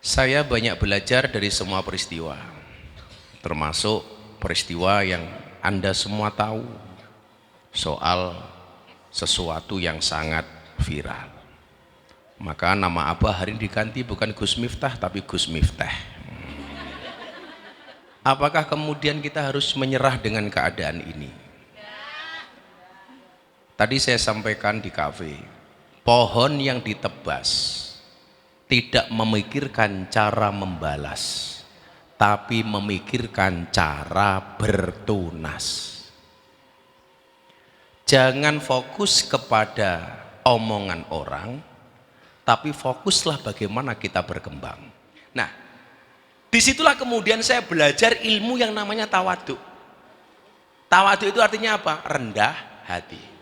Saya banyak belajar dari semua peristiwa, termasuk peristiwa yang Anda semua tahu soal sesuatu yang sangat viral. Maka nama Abah hari ini diganti bukan Gus Miftah tapi Gus Miftah. Apakah kemudian kita harus menyerah dengan keadaan ini? Tadi saya sampaikan di kafe, pohon yang ditebas tidak memikirkan cara membalas, tapi memikirkan cara bertunas. Jangan fokus kepada omongan orang, tapi fokuslah bagaimana kita berkembang. Nah, disitulah kemudian saya belajar ilmu yang namanya tawadhu. Tawadhu itu artinya apa? Rendah hati.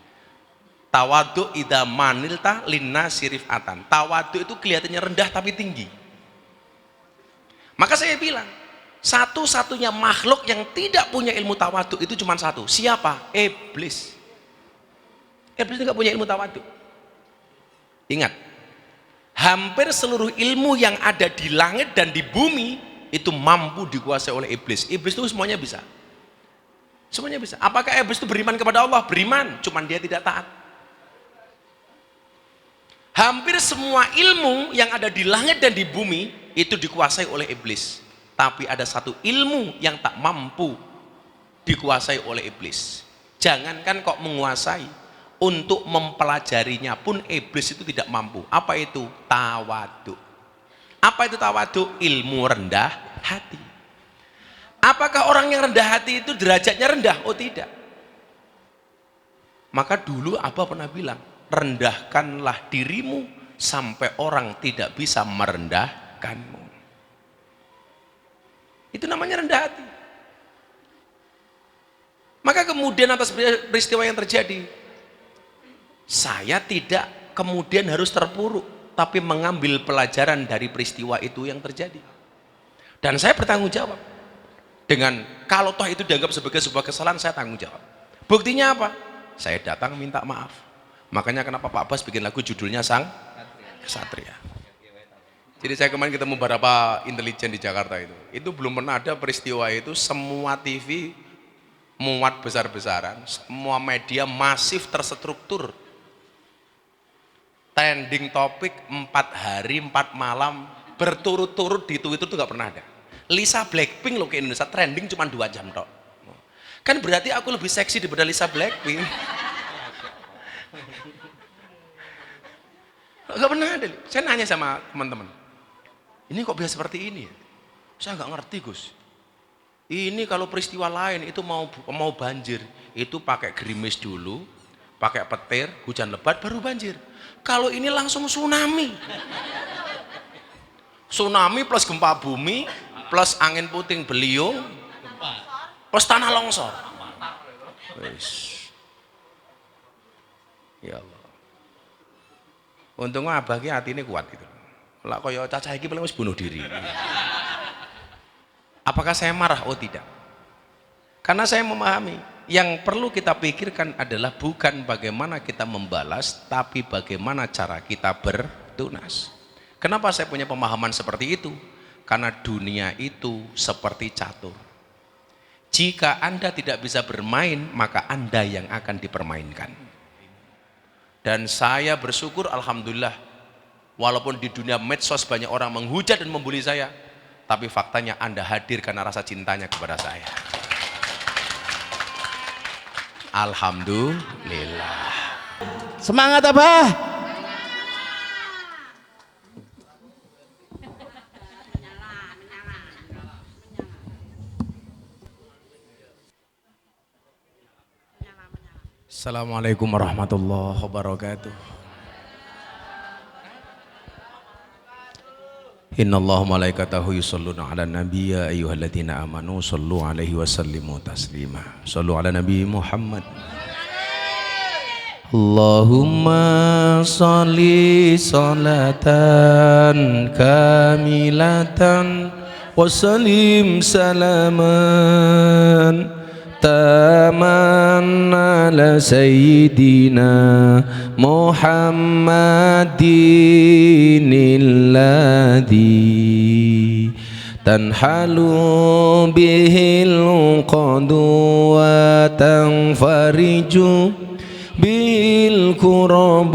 Tawadhu idza manilta linnasi rifatan. Tawadhu itu kelihatannya rendah tapi tinggi. Maka saya bilang, satu-satunya makhluk yang tidak punya ilmu tawadhu itu cuma satu. Siapa? Iblis. Iblis tidak punya ilmu tawadhu. Ingat, hampir seluruh ilmu yang ada di langit dan di bumi itu mampu dikuasai oleh iblis. Iblis itu semuanya bisa. Semuanya bisa. Apakah iblis itu beriman kepada Allah? Beriman, cuman dia tidak taat. Hampir semua ilmu yang ada di langit dan di bumi itu dikuasai oleh iblis. Tapi ada satu ilmu yang tak mampu dikuasai oleh iblis. Jangankan kok menguasai, untuk mempelajarinya pun iblis itu tidak mampu. Apa itu? Tawadhu. Apa itu tawadhu? Ilmu rendah hati. Apakah orang yang rendah hati itu derajatnya rendah? Oh tidak. Maka dulu Abah pernah bilang, rendahkanlah dirimu sampai orang tidak bisa merendahkanmu. Itu namanya rendah hati. Maka kemudian atas peristiwa yang terjadi, saya tidak kemudian harus terpuruk, tapi mengambil pelajaran dari peristiwa itu yang terjadi. Dan saya bertanggung jawab. Dengan kalau toh itu dianggap sebagai sebuah kesalahan, saya tanggung jawab. Buktinya apa? Saya datang minta maaf. Makanya kenapa Pak Bas bikin lagu judulnya Sang Kesatria. Jadi saya kemarin ketemu beberapa intelijen di Jakarta itu belum pernah ada peristiwa itu. Semua TV muat besar-besaran, semua media masif terstruktur, trending topik 4 hari 4 malam berturut-turut di Twitter itu nggak pernah ada. Lisa Blackpink loh ke Indonesia trending cuma 2 jam tok. Kan berarti aku lebih seksi daripada Lisa Blackpink. Gak pernah ada. Saya nanya sama teman-teman, ini kok bisa seperti ini ya? Saya nggak ngerti Gus. Ini kalau peristiwa lain itu mau banjir, itu pakai gerimis dulu, pakai petir, hujan lebat baru banjir. Kalau ini langsung tsunami. Tsunami plus gempa bumi, plus angin puting beliung, plus tanah longsor. Ya Allah. Untungnya Abah ki hati ini kuat gitu. Lah kaya cacah iki paling wis bunuh diri. Apakah saya marah? Oh tidak. Karena saya memahami yang perlu kita pikirkan adalah bukan bagaimana kita membalas, tapi bagaimana cara kita bertunas. Kenapa saya punya pemahaman seperti itu? Karena dunia itu seperti catur. Jika Anda tidak bisa bermain, maka Anda yang akan dipermainkan. Dan saya bersyukur alhamdulillah, walaupun di dunia medsos banyak orang menghujat dan membuli saya, tapi faktanya Anda hadir karena rasa cintanya kepada saya. Alhamdulillah. Semangat Abah. Assalamualaikum warahmatullahi wabarakatuh. Innallaha malaikatahu yusholluna ala nabi ya ayyuhalladzina amanu shollu alaihi wasallimu taslima. Shollu ala nabi Muhammad. Allahumma sholli sholatan kamilatan wa sallim salaman taman ala sayyidina Muhammadin alladhi تنحل به العقد وتنفرج به الكرب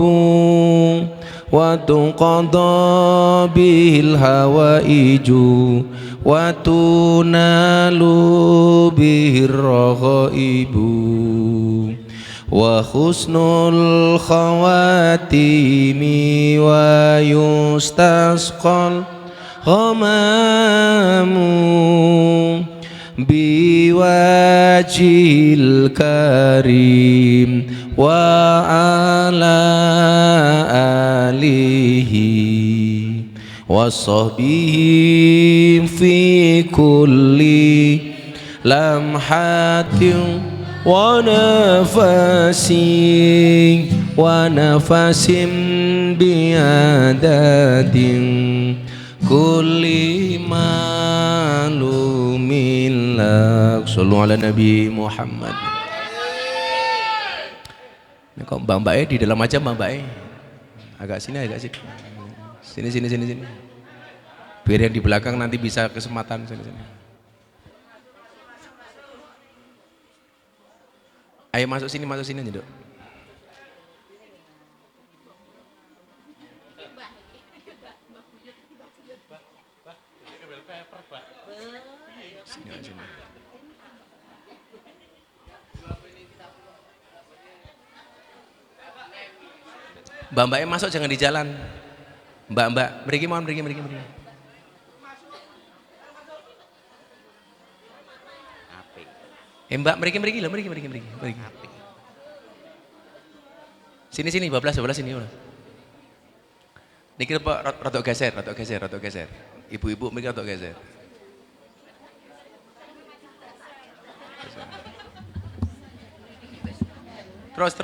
وتقضى به الهوائج وتنال به الرغائب وحسن الخواتيم ويستسقى الغمام بوجه الكريم وعلى آله وصحبه في كل لمحة ونفس ونفس بعدد كل معلوم لك. Sallu ala Nabi Muhammad. Ini kok Mbak E di dalam aja Mbak E. Agak sini, agak sini. Sini. Biar yang di belakang nanti bisa kesempatan sini. Ayo masuk sini aja, Dok. Sini. Mbak masuk jangan di jalan. Mbak, mriki mohon mriki. Mbak, mriki lho, mriki. Sini, bablas sini. Niki Pak rada geser. Ibu-ibu mriki rada geser. Terus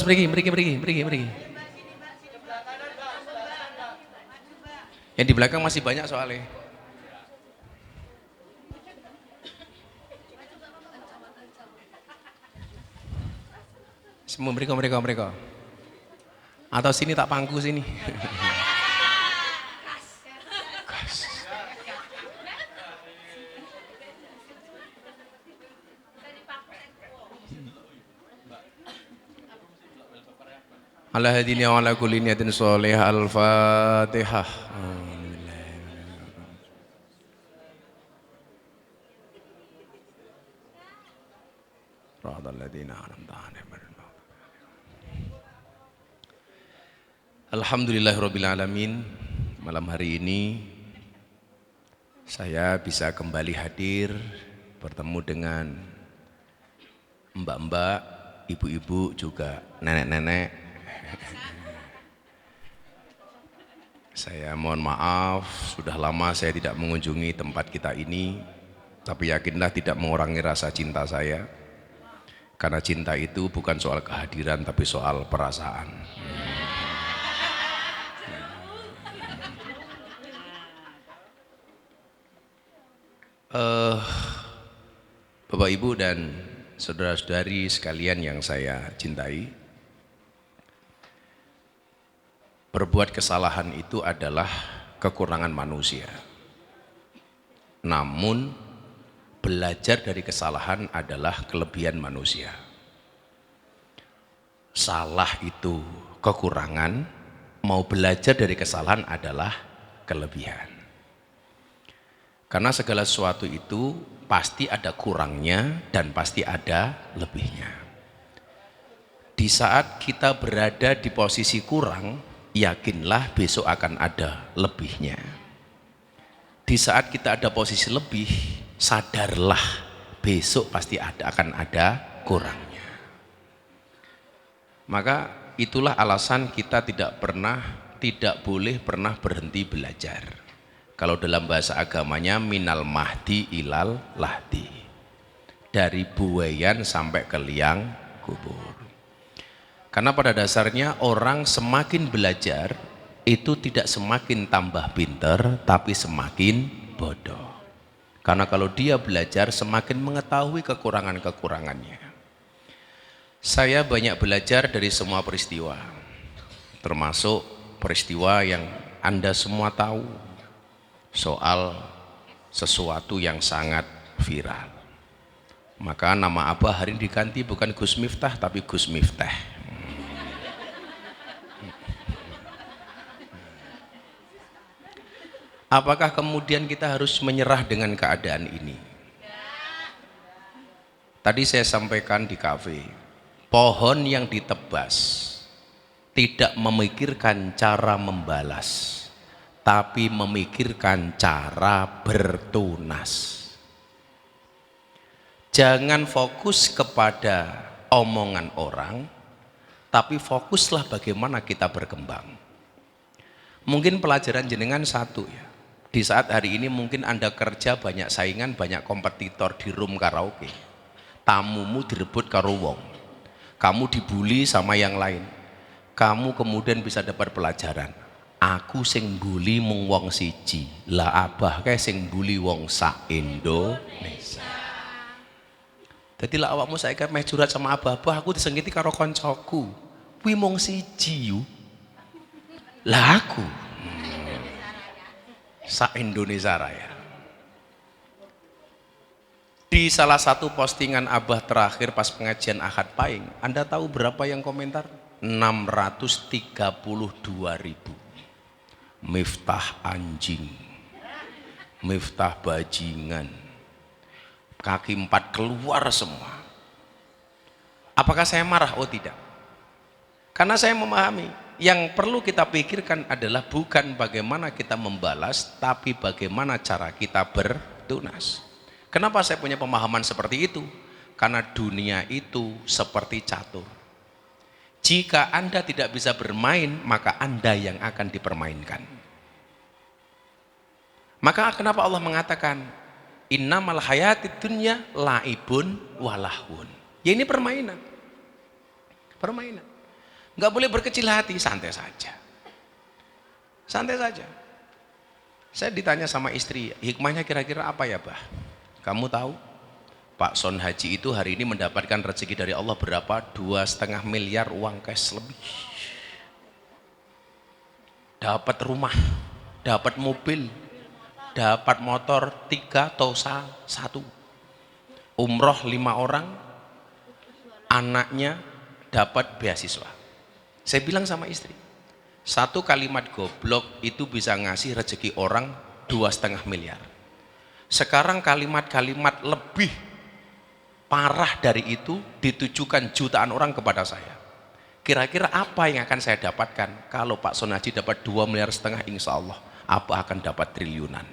mriki. Yang di belakang masih banyak soalnya. Semua mereka. Atau sini tak pangku sini. Ala hadini wa ala kulli niyatin sholihah. Al-Fatihah. Alhamdulillahirrabbilalamin. Malam hari ini saya bisa kembali hadir bertemu dengan mbak-mbak, ibu-ibu, juga nenek-nenek. Saya mohon maaf, sudah lama saya tidak mengunjungi tempat kita ini, tapi yakinlah tidak mengurangi rasa cinta saya. Karena cinta itu bukan soal kehadiran, tapi soal perasaan. Bapak Ibu dan saudara-saudari sekalian yang saya cintai, berbuat kesalahan itu adalah kekurangan manusia. Namun belajar dari kesalahan adalah kelebihan manusia. Salah itu kekurangan, mau belajar dari kesalahan adalah kelebihan. Karena segala sesuatu itu pasti ada kurangnya dan pasti ada lebihnya. Di saat kita berada di posisi kurang, yakinlah besok akan ada lebihnya. Di saat kita ada posisi lebih, sadarlah besok pasti akan ada kurangnya. Maka itulah alasan kita tidak boleh pernah berhenti belajar. Kalau dalam bahasa agamanya minal mahdi ilal lahdi, dari buayan sampai ke liang kubur. Karena pada dasarnya orang semakin belajar itu tidak semakin tambah pinter, tapi semakin bodoh. Karena kalau dia belajar semakin mengetahui kekurangan-kekurangannya. Saya banyak belajar dari semua peristiwa, termasuk peristiwa yang Anda semua tahu, soal sesuatu yang sangat viral. Maka nama Abah hari ini diganti bukan Gus Miftah tapi Gus Miftah. Apakah kemudian kita harus menyerah dengan keadaan ini? Tadi saya sampaikan di kafe, pohon yang ditebas tidak memikirkan cara membalas, tapi memikirkan cara bertunas. Jangan fokus kepada omongan orang, tapi fokuslah bagaimana kita berkembang. Mungkin pelajaran jenengan satu ya. Di saat hari ini mungkin Anda kerja banyak saingan, banyak kompetitor di room karaoke. Tamumu direbut karo wong. Kamu dibully sama yang lain. Kamu kemudian bisa dapat pelajaran. Aku sing bully mung wong siji, lah Abah kae sing bully wong sak Indonesia. Dadi lah awakmu saiki meh curhat sama Abah, aku disengkiti karo koncoku. Kuwi mung siji yu. Lah aku sak Indonesia Raya. Di salah satu postingan Abah terakhir pas pengajian Ahad Pahing, Anda tahu berapa yang komentar? 632.000. Miftah anjing, Miftah bajingan, kaki 4 keluar semua. Apakah saya marah? Oh tidak. Karena saya memahami yang perlu kita pikirkan adalah bukan bagaimana kita membalas, tapi bagaimana cara kita bertunas. Kenapa saya punya pemahaman seperti itu? Karena dunia itu seperti catur. Jika Anda tidak bisa bermain, maka Anda yang akan dipermainkan. Maka kenapa Allah mengatakan innamal hayatid dunya laibun walahun. Ya ini permainan. Permainan. Enggak boleh berkecil hati, santai saja. Santai saja. Saya ditanya sama istri, hikmahnya kira-kira apa ya, Bah? Kamu tahu? Pak Son Haji itu hari ini mendapatkan rezeki dari Allah berapa? 2,5 miliar uang cash lebih. Dapat rumah, dapat mobil, dapat motor 3 atau 1. Umroh 5 orang, anaknya dapat beasiswa. Saya bilang sama istri, satu kalimat goblok itu bisa ngasih rezeki orang 2,5 miliar. Sekarang kalimat-kalimat lebih parah dari itu ditujukan jutaan orang kepada saya. Kira-kira apa yang akan saya dapatkan? Kalau Pak Son Haji dapat 2,5 miliar, insya Allah apa akan dapat triliunan.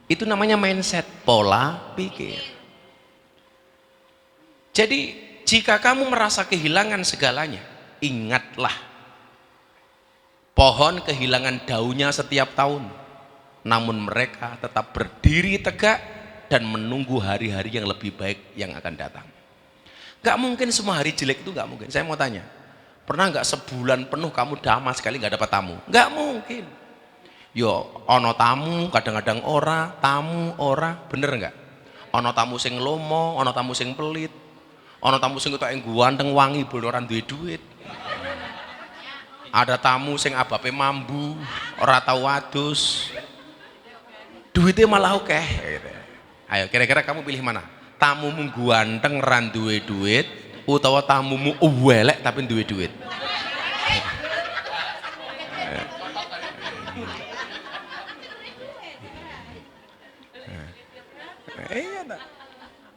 Itu namanya mindset, pola pikir. Jadi jika kamu merasa kehilangan segalanya, ingatlah pohon kehilangan daunnya setiap tahun, namun mereka tetap berdiri tegak dan menunggu hari-hari yang lebih baik yang akan datang. Gak mungkin semua hari jelek, itu gak mungkin. Saya mau tanya, pernah gak sebulan penuh kamu damai sekali gak dapat tamu? Gak mungkin. Yo ono tamu kadang-kadang ora, tamu ora, bener gak? Ono tamu sing lomo, ono tamu sing pelit, ono tamu sing ketok ganteng wangi beneran duwe duit. Ada tamu sing abape mambu, ora tau wadus, duitnya malah oke. Ayo kira-kira kamu pilih mana? Tamumu ganteng ran duwe duit, utawa tamumu welek tapi duwe duit?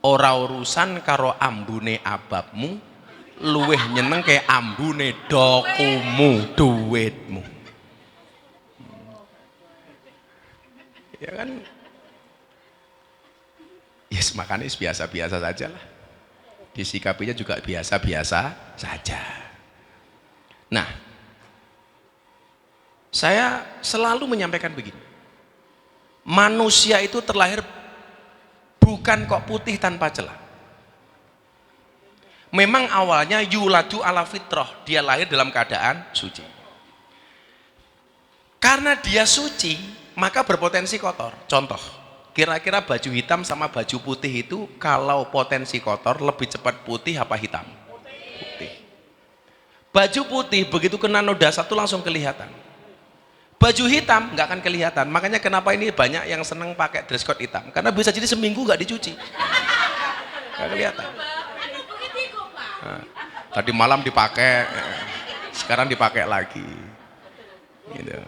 Ora urusan karo ambune ababmu, luweh nyeneng kayak ambune dokumu, duitmu. Ya kan? Yes, makanya biasa-biasa saja lah. Disikapinya juga biasa-biasa saja. Nah, saya selalu menyampaikan begini. Manusia itu terlahir bukan kok putih tanpa celah. Memang awalnya yuladu ala fitrah, dia lahir dalam keadaan suci. Karena dia suci, maka berpotensi kotor. Contoh, kira-kira baju hitam sama baju putih itu kalau potensi kotor lebih cepat putih apa hitam? Putih. Baju putih begitu kena noda satu langsung kelihatan. Baju hitam nggak akan kelihatan. Makanya kenapa ini banyak yang seneng pakai dress code hitam, karena bisa jadi seminggu nggak dicuci, nggak kelihatan. Nah, tadi malam dipakai, sekarang dipakai lagi gitu.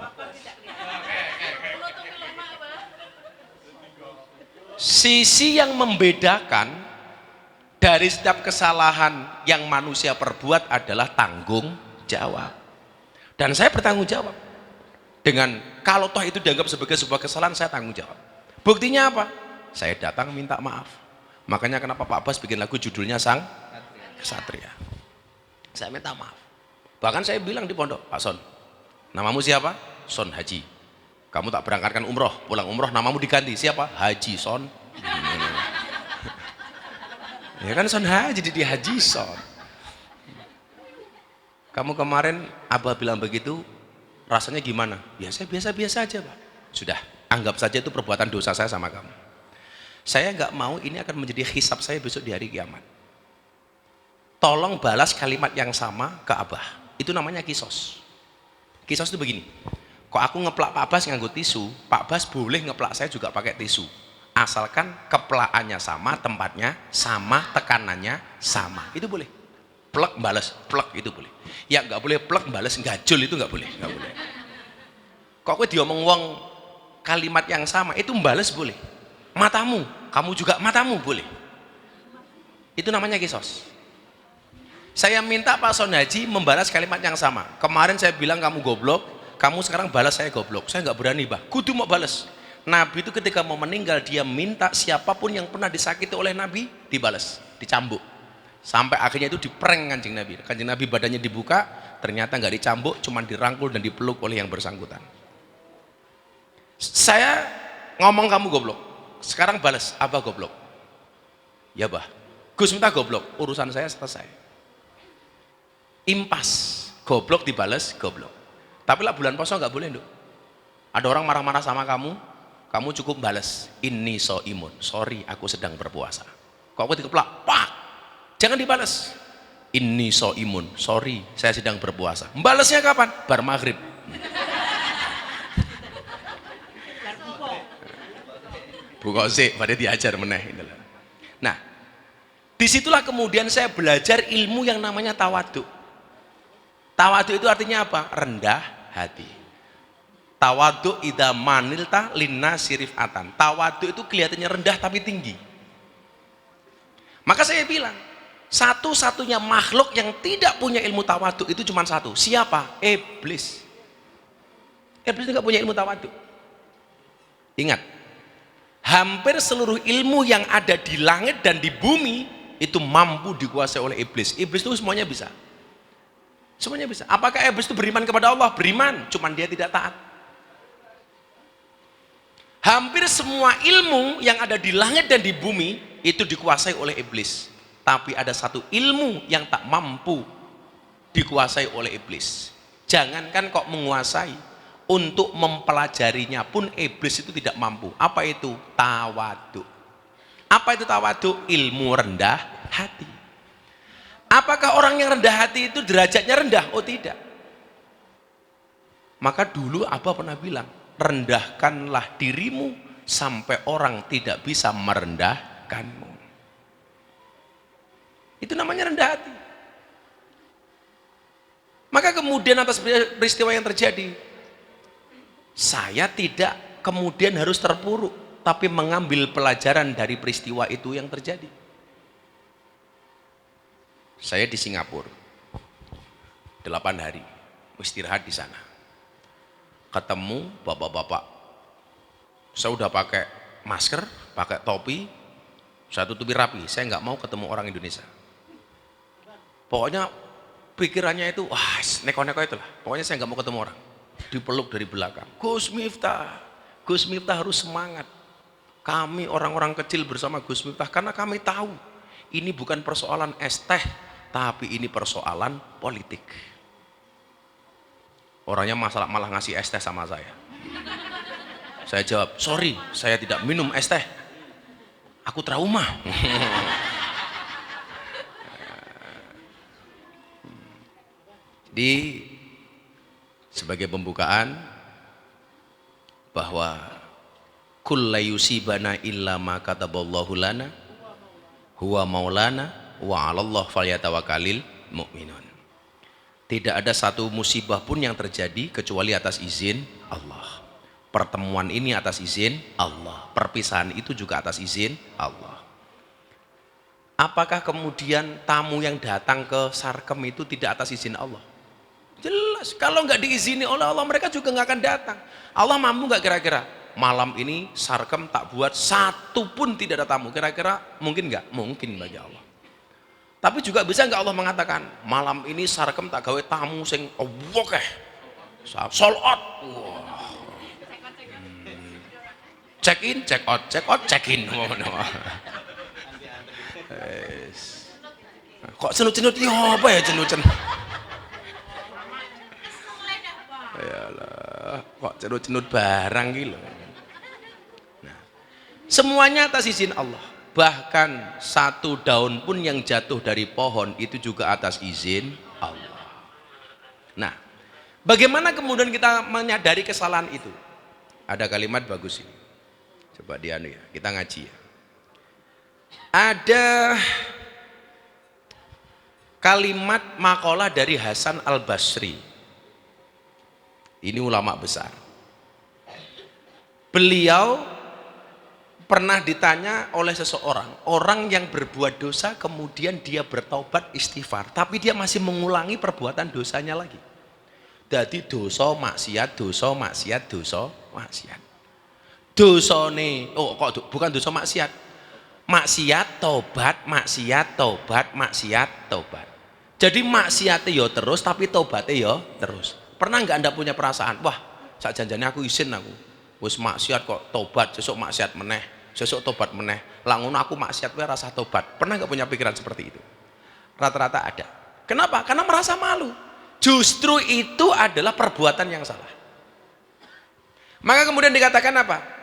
Sisi yang membedakan dari setiap kesalahan yang manusia perbuat adalah tanggung jawab. Dan saya bertanggung jawab. Dengan kalau toh itu dianggap sebagai sebuah kesalahan, saya tanggung jawab. Buktinya apa? Saya datang minta maaf. Makanya kenapa Pak Bas bikin lagu judulnya Sang Kesatria. Saya minta maaf. Bahkan saya bilang di pondok, Pak Son, namamu siapa? Son Haji. Kamu tak berangkatkan umroh, pulang umroh namamu diganti, siapa? Haji Son. Ya kan Son Haji, jadi Haji Son. Kamu kemarin Abah bilang begitu, rasanya gimana? Biasa-biasa aja Pak. Sudah, anggap saja itu perbuatan dosa saya sama kamu. Saya nggak mau ini akan menjadi hisab saya besok di hari kiamat. Tolong balas kalimat yang sama ke Abah. Itu namanya kisos. Kisos itu begini. Kok aku ngeplak Pak Bas nganggo tisu, Pak Bas boleh ngeplak saya juga pakai tisu. Asalkan keplakannya sama, tempatnya sama, tekanannya sama. Itu boleh. Plek balas, plek itu boleh. Ya nggak boleh plek balas gajul, itu nggak boleh, nggak boleh. Kok aku diomong wong kalimat yang sama, itu balas boleh. Matamu, kamu juga matamu boleh. Itu namanya kisos. Saya minta Pak Son Haji membalas kalimat yang sama. Kemarin saya bilang kamu goblok, kamu sekarang balas saya goblok. Saya nggak berani Bah, kudu mau balas. Nabi itu ketika mau meninggal, dia minta siapapun yang pernah disakiti oleh Nabi dibalas, dicambuk. Sampai akhirnya itu diprank Kanjeng Nabi. Kanjeng Nabi badannya dibuka, ternyata nggak dicambuk, cuma dirangkul dan dipeluk oleh yang bersangkutan. Saya ngomong kamu goblok, sekarang balas, Abah goblok. Ya Bah, Gus minta goblok, urusan saya selesai. Impas, goblok dibalas goblok. Tapi lah bulan puasa nggak boleh, Nduk. Ada orang marah-marah sama kamu cukup balas, ini so imun, sorry aku sedang berpuasa. Kok aku dikeplak, pak, jangan dibalas. Ini so imun, sorry saya sedang berpuasa. Balasnya kapan? Bar maghrib. Buka sih, pada diajar meneh. Nah, disitulah kemudian saya belajar ilmu yang namanya tawadhu. Tawadhu itu artinya apa? Rendah hati. Tawadhu idza manilta linna sirifatan. Tawadhu itu kelihatannya rendah tapi tinggi. Maka saya bilang, satu-satunya makhluk yang tidak punya ilmu tawadhu itu cuma satu. Siapa? Iblis. Iblis tidak punya ilmu tawadhu. Ingat, hampir seluruh ilmu yang ada di langit dan di bumi itu mampu dikuasai oleh iblis. Iblis itu semuanya bisa. Semuanya bisa. Apakah iblis itu beriman kepada Allah? Beriman, cuman dia tidak taat. Hampir semua ilmu yang ada di langit dan di bumi itu dikuasai oleh iblis. Tapi ada satu ilmu yang tak mampu dikuasai oleh iblis. Jangankan kok menguasai, untuk mempelajarinya pun iblis itu tidak mampu. Apa itu? Tawadhu. Apa itu tawadhu? Ilmu rendah hati. Apakah orang yang rendah hati itu derajatnya rendah? Oh tidak. Maka dulu Abah pernah bilang, rendahkanlah dirimu sampai orang tidak bisa merendahkanmu. Itu namanya rendah hati. Maka kemudian atas peristiwa yang terjadi, saya tidak kemudian harus terpuruk, tapi mengambil pelajaran dari peristiwa itu yang terjadi. Saya di Singapura 8 hari istirahat di sana, ketemu bapak-bapak. Saya udah pakai masker, pakai topi, saya tutupi rapi. Saya nggak mau ketemu orang Indonesia. Pokoknya pikirannya itu, wah, neko-neko itulah. Pokoknya saya nggak mau ketemu orang. Dipeluk dari belakang. Gus Miftah harus semangat. Kami orang-orang kecil bersama Gus Miftah, karena kami tahu ini bukan persoalan es teh, tapi ini persoalan politik. Orangnya malah ngasih es teh sama saya. Saya jawab, sorry, saya tidak minum es teh. Aku trauma. Jadi sebagai pembukaan, bahwa kulla yusibana illa ma kataballahu lana huwa maulana wa 'alallah falyatawakkalul mu'minun. Tidak ada satu musibah pun yang terjadi kecuali atas izin Allah. Pertemuan ini atas izin Allah, perpisahan itu juga atas izin Allah. Apakah kemudian tamu yang datang ke Sarkem itu tidak atas izin Allah? Jelas, kalau nggak diizini oleh Allah mereka juga nggak akan datang. Allah mampu nggak kira-kira malam ini Sarkem tak buat satu pun tidak ada tamu? Kira-kira mungkin nggak? Mungkin bagi Allah. Tapi juga bisa nggak Allah mengatakan malam ini Sarkem tak gawe tamu sing wokeh sold out. Check in, check out, check in. Kok cenut-cenut ya apa ya cenut-cenut? Yalah, kok cenut-cenut barang gitu. Nah, semuanya atas izin Allah. Bahkan satu daun pun yang jatuh dari pohon itu juga atas izin Allah. Nah, bagaimana kemudian kita menyadari kesalahan itu? Ada kalimat bagus ini. Coba dianu ya, kita ngaji ya. Ada kalimat makalah dari Hasan Al-Basri. Ini ulama besar. Beliau pernah ditanya oleh seseorang, orang yang berbuat dosa kemudian dia bertaubat istighfar, tapi dia masih mengulangi perbuatan dosanya lagi. Jadi dosa maksiat, dosa maksiat, dosa maksiat. Dosane, oh kok bukan dosa maksiat. Maksiat tobat, maksiat tobat, maksiat tobat. Jadi maksiatnya ya terus, tapi tobatnya ya terus. Pernah nggak Anda punya perasaan, wah sak janjane aku izin aku, wis maksiat kok tobat, sesuk maksiat meneh, sesuk tobat meneh, lah ngono aku maksiat wae rasa tobat. Pernah nggak punya pikiran seperti itu? Rata-rata ada. Kenapa? Karena merasa malu. Justru itu adalah perbuatan yang salah. Maka kemudian dikatakan apa?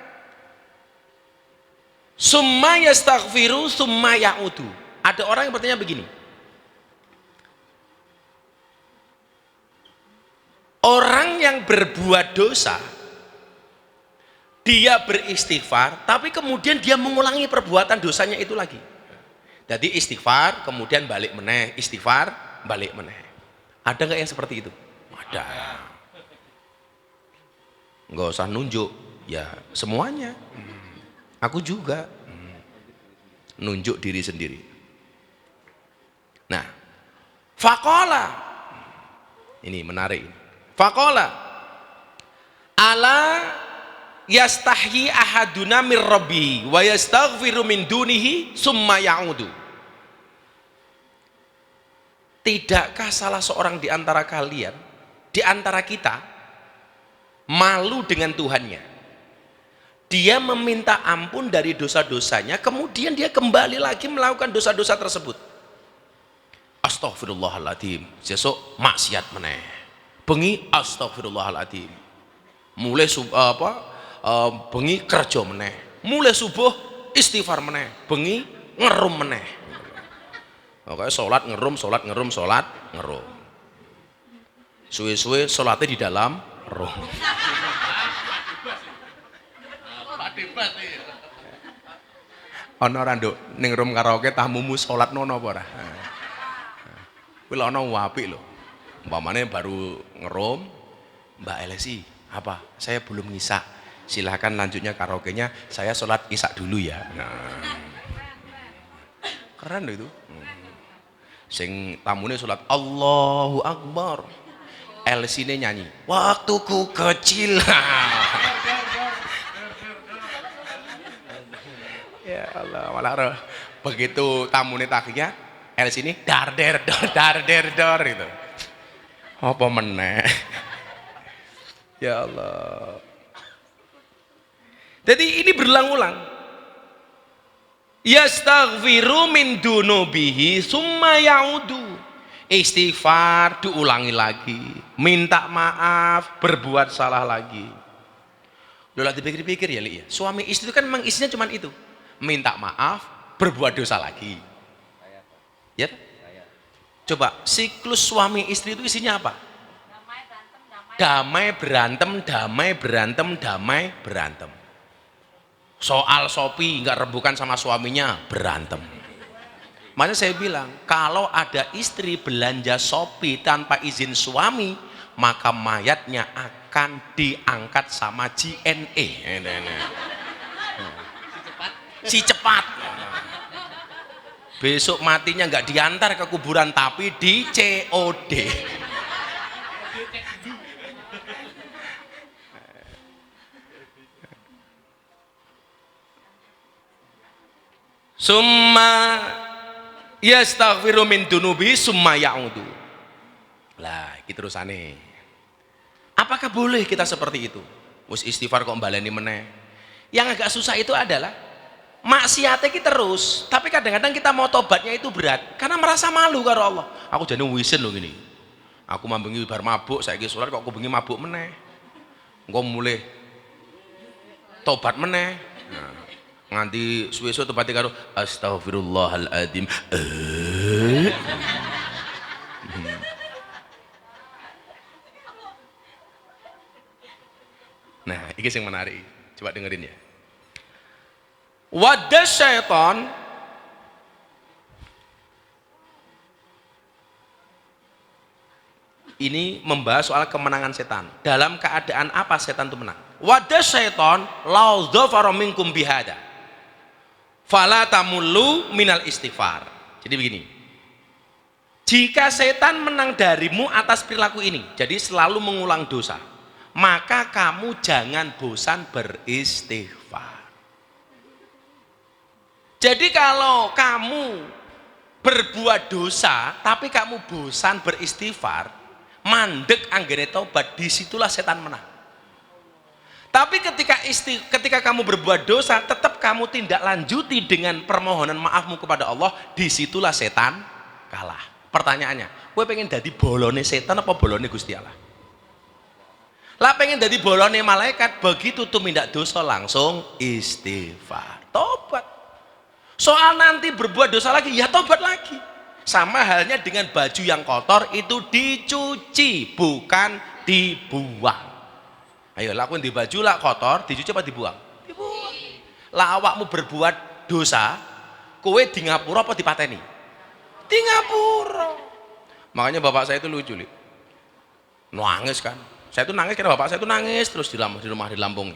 Summa yastaghfiru summa ya'udu. Ada orang yang bertanya begini, orang yang berbuat dosa dia beristighfar tapi kemudian dia mengulangi perbuatan dosanya itu lagi. Jadi istighfar kemudian balik meneh, istighfar balik meneh. Ada nggak yang seperti itu? Ada. Nggak usah nunjuk, ya semuanya. Aku juga nunjuk diri sendiri. Nah, faqala, ini menarik. Faqala ala yastahyi ahaduna mir rabbi wa yastaghfiru min dunihi summa ya'udu. Tidakkah salah seorang di antara kalian, di antara kita malu dengan Tuhannya? Dia meminta ampun dari dosa-dosanya, kemudian dia kembali lagi melakukan dosa-dosa tersebut. Astaghfirullahaladzim, sesuk maksiat meneh. Bengi astaghfirullahaladzim. Mulai bengi kerja meneh. Mulai subuh istighfar meneh. Bengi ngerum meneh. Pokoknya sholat ngerum, sholat ngerum, sholat ngerum. Suwe-suwe sholatnya di dalam room. Ana ora nduk ning room karaoke tamumu salat nono apa ora? Kuwi lho ana apik lho. Umpamane baru ngerom, Mbak Elesi, apa? Saya belum ngisak. Silahkan lanjutnya karaoke-nya, saya sholat isak dulu ya. Nah. Keren loh itu. Sing tamune sholat Allahu Akbar. Elesine nyanyi, waktuku kecil. Ya Allah, malah begitu tamune takiyah, sini dar der dor itu. Apa meneh? Ya Allah. Jadi ini berulang-ulang. Yastaghfiru min dunubihi summa ya'udu. Istighfar diulangi lagi, minta maaf, berbuat salah lagi. Loh, dipikir-pikir ya, Li ya. Suami istri itu kan memang isinya cuma itu. Minta maaf, berbuat dosa lagi. Ya? Coba siklus suami istri itu isinya apa? Damai berantem, damai berantem, damai berantem. Soal Sophie nggak rebukan sama suaminya, berantem. Makanya saya bilang, kalau ada istri belanja Shopee tanpa izin suami, maka mayatnya akan diangkat sama JNE. Si cepat. Besok matinya nggak diantar ke kuburan tapi di COD. Summa yastaghfiru min dunubi summa ya'udu. Lah, iki terusane. Apakah boleh kita seperti itu? Wis istighfar kok mbaleni meneh. Yang agak susah itu adalah maksiatnya kita terus, tapi kadang-kadang kita mau tobatnya itu berat karena merasa malu karo Allah. Aku jadi wisin loh gini. Aku mambengi bar mabuk, saiki salat kok aku bengi mabuk meneh. Engko mulai tobat meneh. Nah, nganti suwe-suwe tobat karo astagfirullahaladzim. Nah, ini yang menarik. Coba dengerin ya. Wadda syaitan ini membahas soal kemenangan setan. Dalam keadaan apa setan itu menang? Wadda syaitan lau dhafara minkum bihada fala tamullu minal istighfar. Jadi begini, jika setan menang darimu atas perilaku ini, jadi selalu mengulang dosa, maka kamu jangan bosan beristighfar. Jadi kalau kamu berbuat dosa tapi kamu bosan beristighfar, mandek anggere tobat, disitulah setan menang. Tapi ketika kamu berbuat dosa tetap kamu tindak lanjuti dengan permohonan maafmu kepada Allah, disitulah setan kalah. Pertanyaannya, gue pengen jadi bolone setan apa bolone Gusti Allah? Lah pengen jadi bolone malaikat, begitu tumindak dosa langsung istighfar, tobat. Soal nanti berbuat dosa lagi, ya tobat lagi. Sama halnya dengan baju yang kotor itu dicuci, bukan dibuang. Ayo lakuin di baju lah kotor, dicuci apa dibuang? Dibuang. Lah awakmu berbuat dosa, kowe di ngapura apa dipateni? Di ngapura. Makanya bapak saya itu lucu, Li. Nangis kan. Saya itu nangis karena bapak saya itu nangis terus di rumah di Lampung.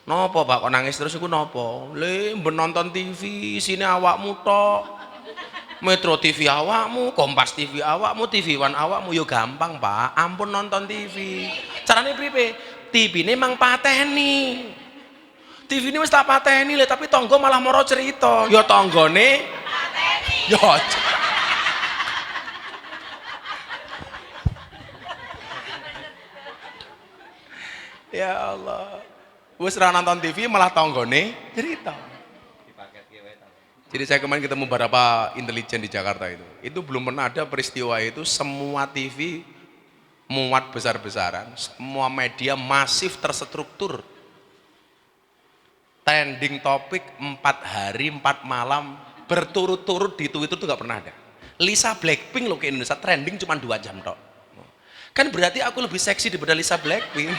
Nopo Pak kok nangis terus iku nopo? Le nonton TV sini awakmu tok. Metro TV awakmu, Kompas TV awakmu, TV One awakmu yo gampang Pak. Ampun nonton TV. Carane pripe? TV ini emang pateni. TV ini wis tak pateni le tapi tonggo malah moro cerita. Yo tonggone pateni. Yo. Ya Allah. Wis ra nonton TV malah tonggone cerita. Jadi saya kemarin ketemu beberapa intelijen di Jakarta itu belum pernah ada peristiwa itu semua TV muat besar-besaran, semua media masif terstruktur, trending topik 4 hari 4 malam berturut-turut di Twitter itu nggak pernah ada. Lisa Blackpink loh ke Indonesia trending cuma 2 jam tok. Kan berarti aku lebih seksi daripada Lisa Blackpink.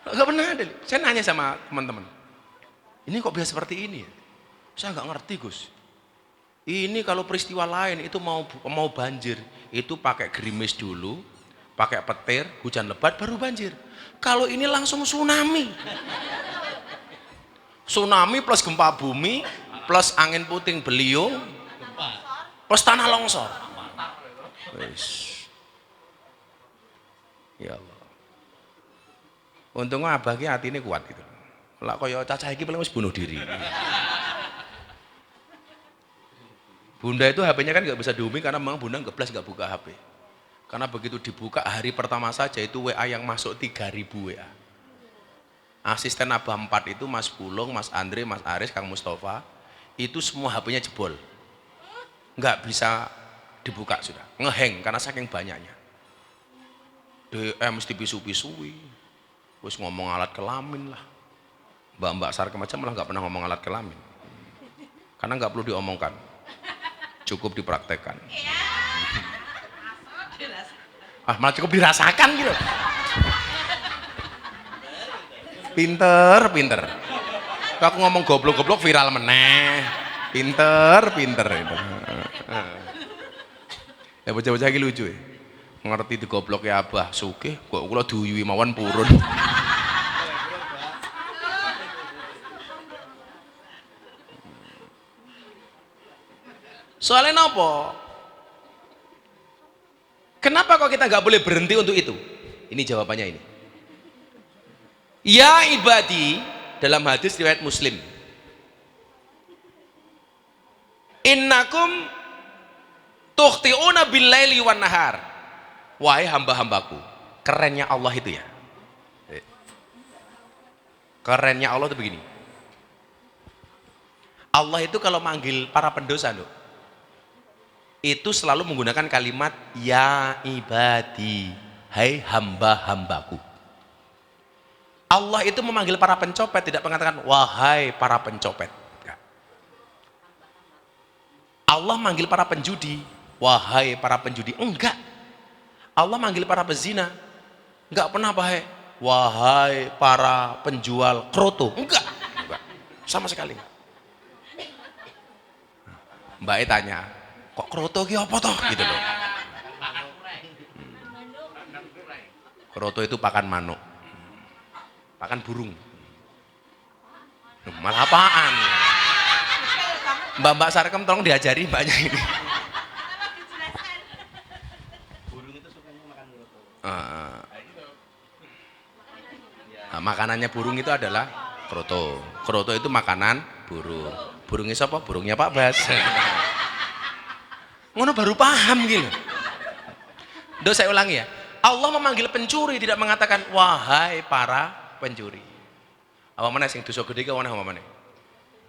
Gak pernah ada. Saya nanya sama teman-teman, ini kok bisa seperti ini ya? Saya nggak ngerti Gus. Ini kalau peristiwa lain itu mau banjir, itu pakai gerimis dulu, pakai petir, hujan lebat baru banjir. Kalau ini langsung tsunami. Tsunami plus gempa bumi, plus angin puting beliung, plus tanah longsor. Ya Allah. Untungnya abah ki hati ini kuat gitu. Lah kaya cacah iki paling wis bunuh diri. Bunda itu HP-nya kan nggak bisa dihubungi karena memang Bunda nggak buka HP. Karena begitu dibuka hari pertama saja itu WA yang masuk 3000 WA. Asisten Abah 4 itu Mas Pulung, Mas Andre, Mas Aris, Kang Mustafa, itu semua HP-nya jebol. Nggak bisa dibuka sudah, ngeheng karena saking banyaknya. DM mesti pisu-pisui, terus ngomong alat kelamin lah. Mbak Sarkem aja malah nggak pernah ngomong alat kelamin, karena nggak perlu diomongkan, cukup dipraktekkan. Malah cukup dirasakan gitu. Pinter. Kok aku ngomong goblok-goblok viral meneh. Pinter itu. Ya bocah-bocah iki lucu ya. Ngerti digoblok ya abah sugih kok kula duyui mawon purun. Soalnya nopo? Kenapa kok kita nggak boleh berhenti untuk itu? Ini jawabannya ini. Ya ibadi, dalam hadis riwayat Muslim. Innakum tukhti'una bil-laili wan nahar. Wahai hamba-hambaku, kerennya Allah itu ya. Kerennya Allah itu begini. Allah itu kalau manggil para pendosa loh, itu selalu menggunakan kalimat ya ibadi, hai hamba-hambaku. Allah itu memanggil para pencopet, tidak mengatakan wahai para pencopet. Allah manggil para penjudi, wahai para penjudi. Enggak. Allah manggil para pezina, enggak pernah wahai para penjual kroto. Enggak. Sama sekali enggak. Mbak E tanya, kok kroto ki apa toh? Gitu loh. Kroto itu pakan manuk. Pakan burung. Malah apaan? Mbak Sarkem tolong diajari mbaknya ini. Burung itu sukanya makan kroto. Nah, makanannya burung itu adalah kroto. Kroto itu makanan burung. Burungnya siapa? Burungnya Pak Bas. Ngono baru paham gitu. Saya ulangi ya. Allah memanggil pencuri, tidak mengatakan wahai para pencuri. Apa mana sing dosa gede ke mana apa mana?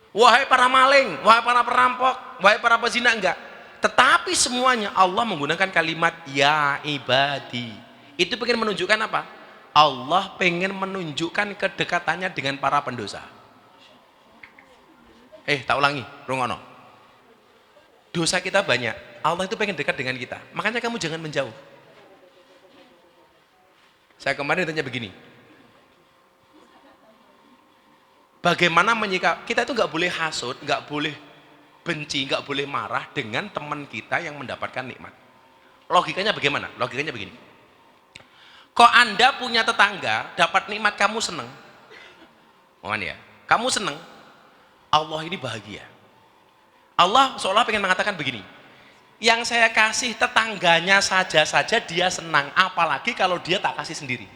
Wahai para maling, wahai para perampok, wahai para pezina, enggak. Tetapi semuanya Allah menggunakan kalimat ya ibadi. Itu pengen menunjukkan apa? Allah pengen menunjukkan kedekatannya dengan para pendosa. Tak ulangi, rungono. Dosa kita banyak, Allah itu pengen dekat dengan kita. Makanya kamu jangan menjauh. Saya kemarin ditanya begini. Bagaimana menyikap? Kita itu nggak boleh hasut, nggak boleh benci, nggak boleh marah dengan teman kita yang mendapatkan nikmat. Logikanya bagaimana? Logikanya begini. Kok Anda punya tetangga dapat nikmat, kamu seneng? Mohon ya, kamu seneng? Allah ini bahagia. Allah seolah pengen mengatakan begini. Yang saya kasih tetangganya saja dia senang, apalagi kalau dia tak kasih sendiri.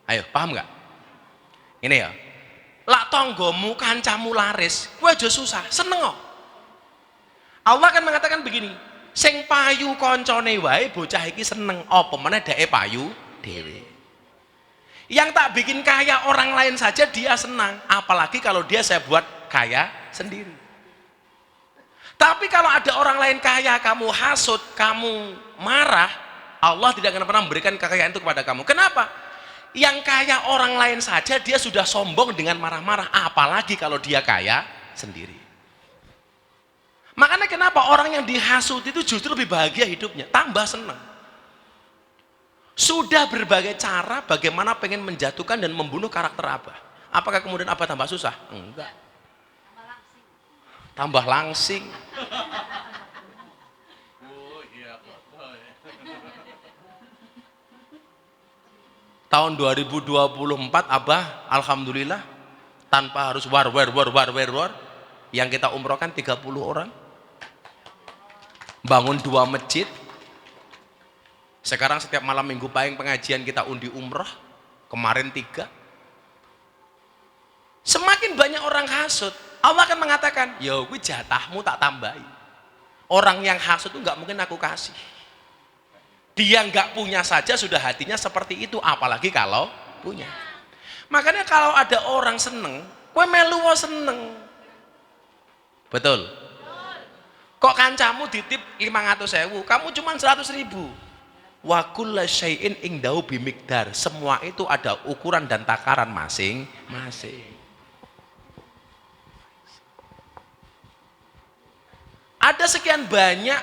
Ayo, paham nggak? Ini ya, lak tonggomu kancamu laris, kowe aja susah, seneng kok. Allah kan mengatakan begini, sing payu koncone wae bocah iki seneng, apa meneh dheke payu dhewe. Yang tak bikin kaya orang lain saja dia senang, apalagi kalau dia saya buat kaya sendiri. Tapi kalau ada orang lain kaya, kamu hasut, kamu marah, Allah tidak akan pernah memberikan kekayaan itu kepada kamu. Kenapa? Yang kaya orang lain saja dia sudah sombong dengan marah-marah, apalagi kalau dia kaya sendiri. Makanya kenapa orang yang dihasut itu justru lebih bahagia hidupnya, tambah senang. Sudah berbagai cara bagaimana pengen menjatuhkan dan membunuh karakter Abah. Apakah kemudian Abah tambah susah? Enggak. Tambah langsing. Tahun 2024 Abah alhamdulillah tanpa harus war yang kita umrohkan 30 orang, bangun 2 masjid. Sekarang setiap malam minggu pahing pengajian kita undi umroh, kemarin 3. Semakin banyak orang hasut, Allah akan mengatakan, ya kuwi jatahmu tak tambahi. Orang yang hasut itu nggak mungkin aku kasih. Dia nggak punya saja sudah hatinya seperti itu, apalagi kalau punya. Makanya kalau ada orang seneng, kowe melu seneng. Betul? Kok kancamu ditip 500.000, kamu cuma 100.000. Wa kullu syai'in indahu bimikdar. Semua itu ada ukuran dan takaran masing-masing. Ada sekian banyak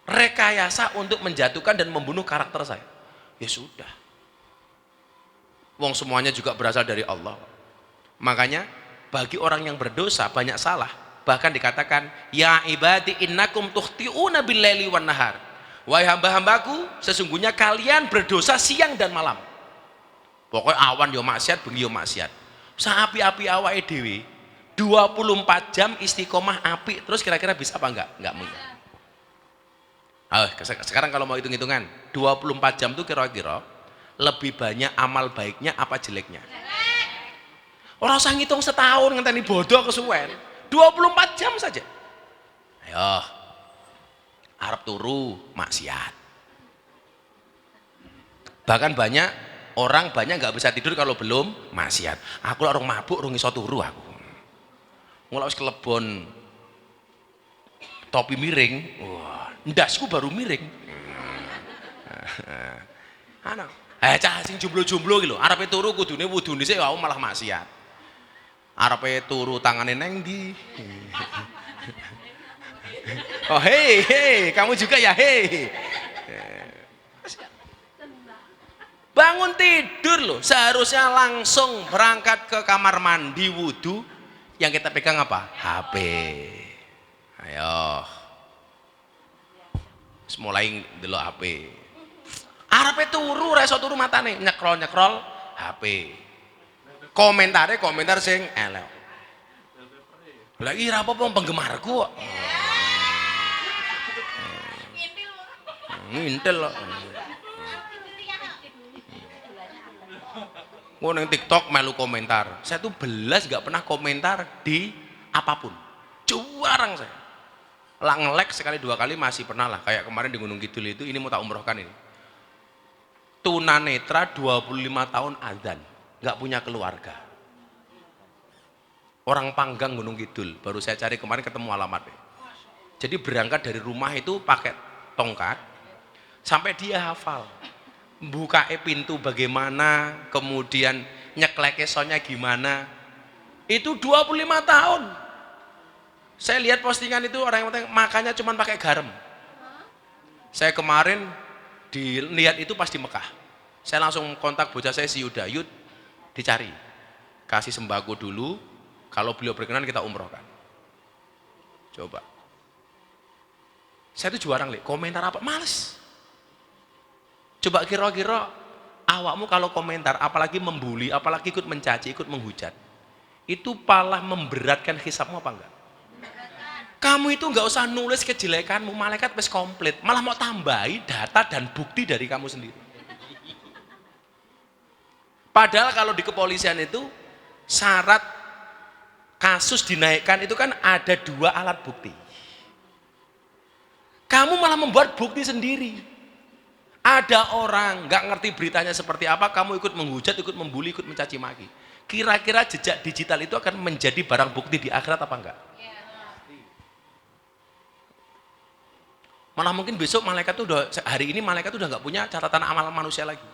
rekayasa untuk menjatuhkan dan membunuh karakter saya. Ya sudah. Wong semuanya juga berasal dari Allah. Makanya bagi orang yang berdosa banyak salah, bahkan dikatakan ya ibadi innakum tukhti'una bil-laili wan nahar. Wahai hamba-hambaku, sesungguhnya kalian berdosa siang dan malam. Pokoknya awan yo maksiat, bengi yo maksiat. Saapi-api awake dhewe 24 jam istiqomah apik, terus kira-kira bisa apa enggak? Enggak mungkin. Sekarang kalau mau hitung-hitungan, 24 jam itu kira-kira lebih banyak amal baiknya apa jeleknya? Orang usah ngitung setahun ngenteni bodoh kesuwen. 24 jam saja. Ayo. Arab turu maksiat. Bahkan banyak orang nggak bisa tidur kalau belum maksiat. Aku orang mabuk rung iso turu aku. Mulai wis kelebon topi miring, wah, ndasku baru miring. Ana, cah sing jomblo-jomblo iki lho, arepe turu kudune wudune sik aku malah maksiat. Arepe turu tangane neng ndi? Oh hei, kamu juga ya hei. Bangun tidur loh, seharusnya langsung berangkat ke kamar mandi wudu. Yang kita pegang apa? HP. Ayo. Mulai delok HP. Arepe turu, ra iso turu matane, nyekrol HP. Komentar sing elek. Lah iki ra apa-apa penggemarku kok. Ngintil kok. Mau neng TikTok melu komentar. Saya tuh belas gak pernah komentar di apapun. Jarang saya. Lah nge-like sekali dua kali masih pernah lah. Kayak kemarin di Gunung Kidul itu, ini mau tak umrohkan ini. Tunanetra 25 tahun adzan, gak punya keluarga. Orang Panggang Gunung Kidul, baru saya cari kemarin ketemu alamatnya. Jadi berangkat dari rumah itu pakai tongkat, sampai dia hafal. Buka pintu bagaimana, kemudian nyeklek sonya gimana. Itu 25 tahun. Saya lihat postingan itu orang yang makannya cuma pakai garam. Saya kemarin dilihat itu pas di Mekah. Saya langsung kontak bocah saya si Yuda, Yud dicari. Kasih sembako dulu, kalau beliau berkenan kita umrohkan. Coba. Saya itu juarang, komentar apa? Males. Coba kira-kira awakmu kalau komentar, apalagi membuli, apalagi ikut mencaci, ikut menghujat, itu malah memberatkan hisabmu apa enggak? Kamu itu enggak usah nulis kejelekanmu, malaikat wis komplit, malah mau tambahi data dan bukti dari kamu sendiri. Padahal kalau di kepolisian itu syarat kasus dinaikkan itu kan ada 2 alat bukti. Kamu malah membuat bukti sendiri. Ada orang nggak ngerti beritanya seperti apa, kamu ikut menghujat, ikut membuli, ikut mencaci maki. Kira-kira jejak digital itu akan menjadi barang bukti di akhirat apa enggak? Malah mungkin besok malaikat tuh hari ini malaikat udah nggak punya catatan amal manusia lagi.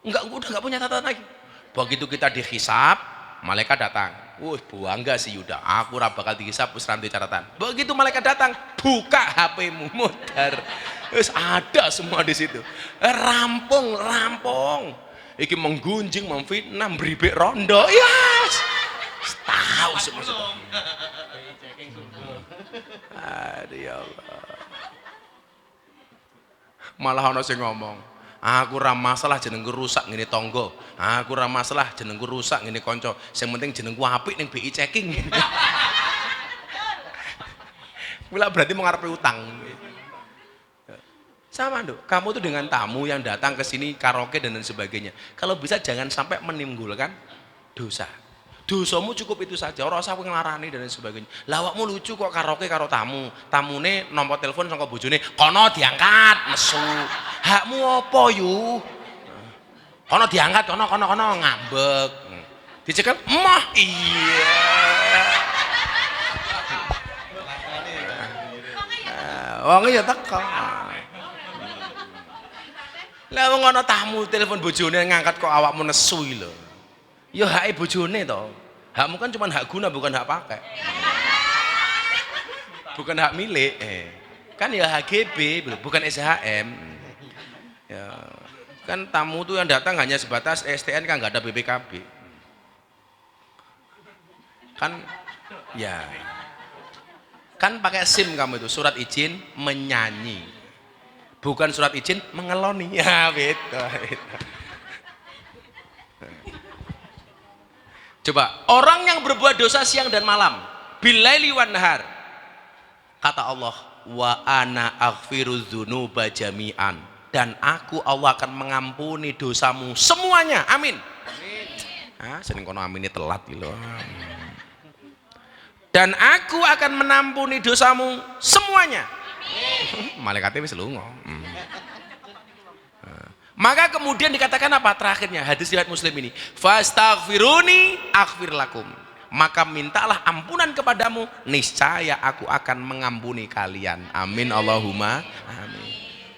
Udah nggak punya catatan lagi. Begitu kita dihisab, malaikat datang. Bangga si Yuda, aku ora bakal dihisab wis rantai catatan. Begitu malaikat datang, buka HP-mu, modar. Wis ada semua di situ. Rampung. Iki menggunjing, memfitnah, beribik rondo. Yes. Tahu semua. Aduh ya Allah. Malah ana sing ngomong, aku ora masalah jenengku rusak ngene tangga. Aku ora masalah jenengku rusak ngene kanca. Sing penting jenengku apik ning BI checking. Mula berarti mau ngarepe utang. Sama dong, kamu tuh dengan tamu yang datang ke sini karaoke dan lain sebagainya. Kalau bisa jangan sampai menimbulkan dosa. Dosamu cukup itu saja, ora usah nglarani dan lain sebagainya. Lah awakmu lucu kok karaoke karo tamu. Tamune nomor telepon saka bojone, kono diangkat, nesu. Hakmu apa yu? Kono diangkat, kono ngambek. Dicekel, "Emah, iya." Wong ya teko. Lah wong ana tamu telepon bojone ngangkat kok awakmu nesu lho. Ya hake bojone to. Hakmu kan cuma hak guna bukan hak pakai. Bukan hak milik. Kan ya HGB, bukan SHM. Ya, kan tamu tuh yang datang hanya sebatas STN, kan nggak ada BPKB. Kan ya. Kan pakai SIM kamu itu, surat izin menyanyi. Bukan surat izin mengeloni. Ya, beda. Coba, orang yang berbuat dosa siang dan malam, bilaili wan nahar. Kata Allah, wa ana aghfiru dzunuba jami'an. Dan aku Allah akan mengampuni dosamu semuanya. Amin. Ah, sering kono amine telat iki lho. Dan aku akan menampuni dosamu semuanya. Malaikatnya wis lunga. Maka kemudian dikatakan apa terakhirnya, hadis riwayat Muslim ini, fastaghfiruni aghfir lakum. Maka mintalah ampunan kepadamu, niscaya aku akan mengampuni kalian. Amin Allahumma amin.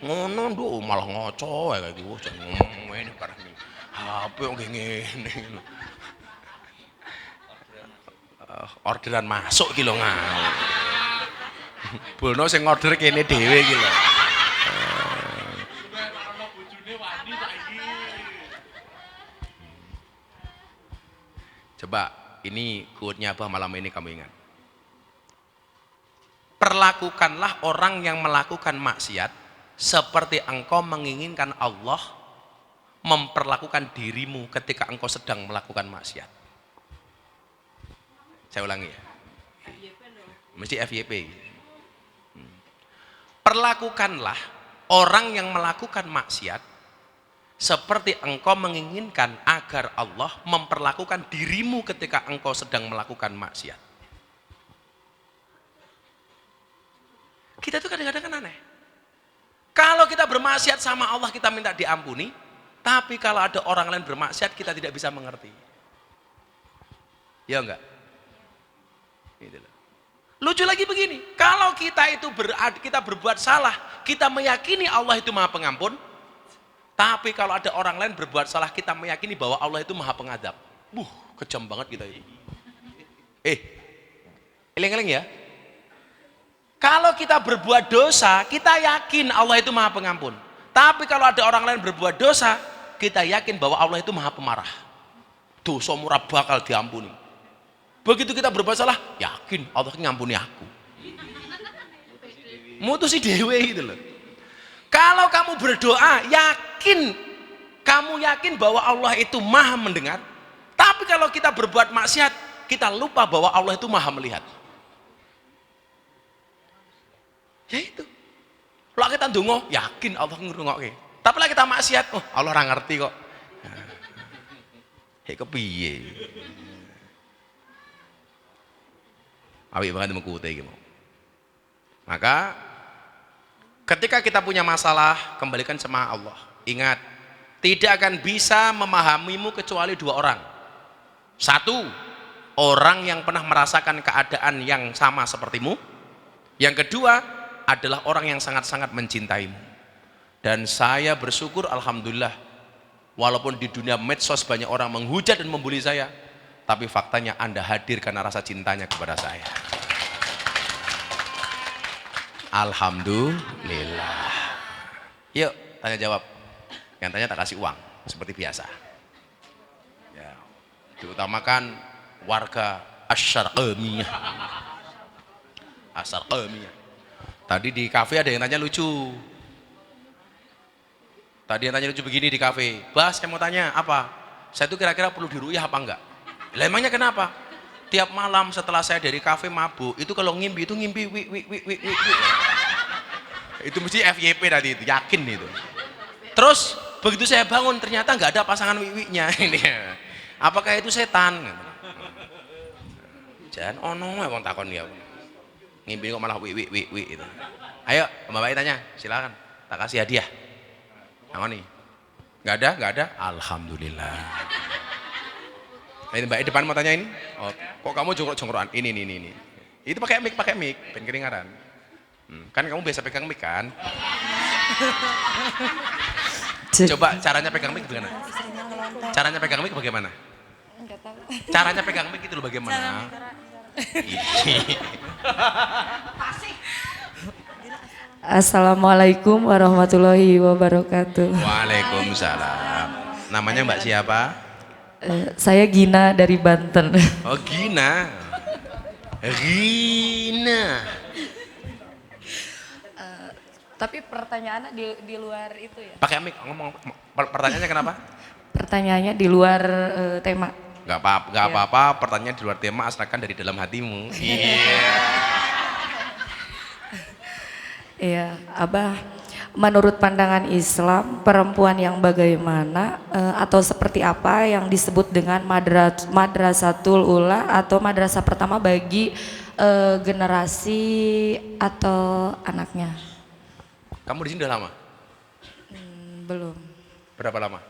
Ngono nduk malah ngoco kayak gitu, jangan ngomong ngene bareng. HP kok ngene. Orderan masuk iki lho ngawur. Bono sing order kene dhewe iki lho. Coba ini quote-nya Abah malam ini kamu ingat. Perlakukanlah orang yang melakukan maksiat seperti engkau menginginkan Allah memperlakukan dirimu ketika engkau sedang melakukan maksiat. Saya ulangi ya. Mesti FYP. Perlakukanlah orang yang melakukan maksiat seperti engkau menginginkan agar Allah memperlakukan dirimu ketika engkau sedang melakukan maksiat. Kita tuh kadang-kadang kan aneh. Kalau kita bermaksiat sama Allah kita minta diampuni, tapi kalau ada orang lain bermaksiat kita tidak bisa mengerti. Ya enggak? Itulah. Lucu lagi begini, kalau kita itu kita berbuat salah, kita meyakini Allah itu Maha Pengampun, tapi kalau ada orang lain berbuat salah, kita meyakini bahwa Allah itu Maha Pengadab. Kejam banget kita itu. Eling-eling ya. Kalau kita berbuat dosa, kita yakin Allah itu Maha Pengampun. Tapi kalau ada orang lain berbuat dosa, kita yakin bahwa Allah itu Maha Pemarah. Dosa murah bakal diampuni. Begitu kita berbuat salah, yakin Allah ngampuni aku. Mutusi dewe gitu loh. Kalau kamu berdoa, kamu yakin bahwa Allah itu Maha mendengar. Tapi kalau kita berbuat maksiat, kita lupa bahwa Allah itu Maha melihat. Ya itu. Kalau kita ndonga, yakin Allah ngrungokke. Tapi lah kita maksiat, Allah ora ngerti kok. Kepiye? Awik banget mengkute iki. Maka ketika kita punya masalah, kembalikan sama Allah. Ingat, tidak akan bisa memahamimu kecuali dua orang. Satu, orang yang pernah merasakan keadaan yang sama sepertimu. Yang kedua, adalah orang yang sangat-sangat mencintaimu. Dan saya bersyukur, alhamdulillah, walaupun di dunia medsos banyak orang menghujat dan membuli saya, tapi faktanya Anda hadir karena rasa cintanya kepada saya. Alhamdulillah. Yuk, tanya jawab. Yang tanya tak kasih uang, seperti biasa. Ya, diutamakan warga Asyarqamiyah. Asyarqamiyah. Tadi di kafe ada yang tanya lucu. Tadi yang tanya lucu begini di kafe. Bas, saya mau tanya apa? Saya tuh kira-kira perlu diruyah apa enggak? Lah emangnya kenapa? Tiap malam setelah saya dari kafe mabuk, itu kalau ngimpi itu ngimpi wi. Itu mesti FYP tadi itu, yakin itu. Terus begitu saya bangun ternyata nggak ada pasangan wiwinya ini. Apakah itu setan? Jangan ono wong takon ya. Ngimpi kok malah wi itu. Ayo, Mbak tanya, silakan. Tak kasih hadiah. Ngoni. Nggak ada? Alhamdulillah. Ini Mbak depan mau tanya ini? Oh, kok kamu jongkrok-jongkrokan? Ini. Itu pakai mic, ben kedengaran. Kan kamu biasa pegang mic kan? Coba caranya pegang mic bagaimana? Caranya pegang mic bagaimana? Enggak tahu. Caranya pegang mic itu loh bagaimana? Assalamualaikum warahmatullahi wabarakatuh. Waalaikumsalam. Namanya Mbak siapa? Saya Gina dari Banten. Oh, Gina. Gina. Tapi pertanyaannya di luar itu ya? Pakai mic ngomong. Pertanyaannya kenapa? Pertanyaannya di luar tema. Gak apa-apa, pertanyaan di luar tema asalkan dari dalam hatimu. Iya. Iya, Abah. Menurut pandangan Islam, perempuan yang bagaimana atau seperti apa yang disebut dengan madrasatul ula atau madrasah pertama bagi generasi atau anaknya? Kamu di sini udah lama? Belum. Berapa lama?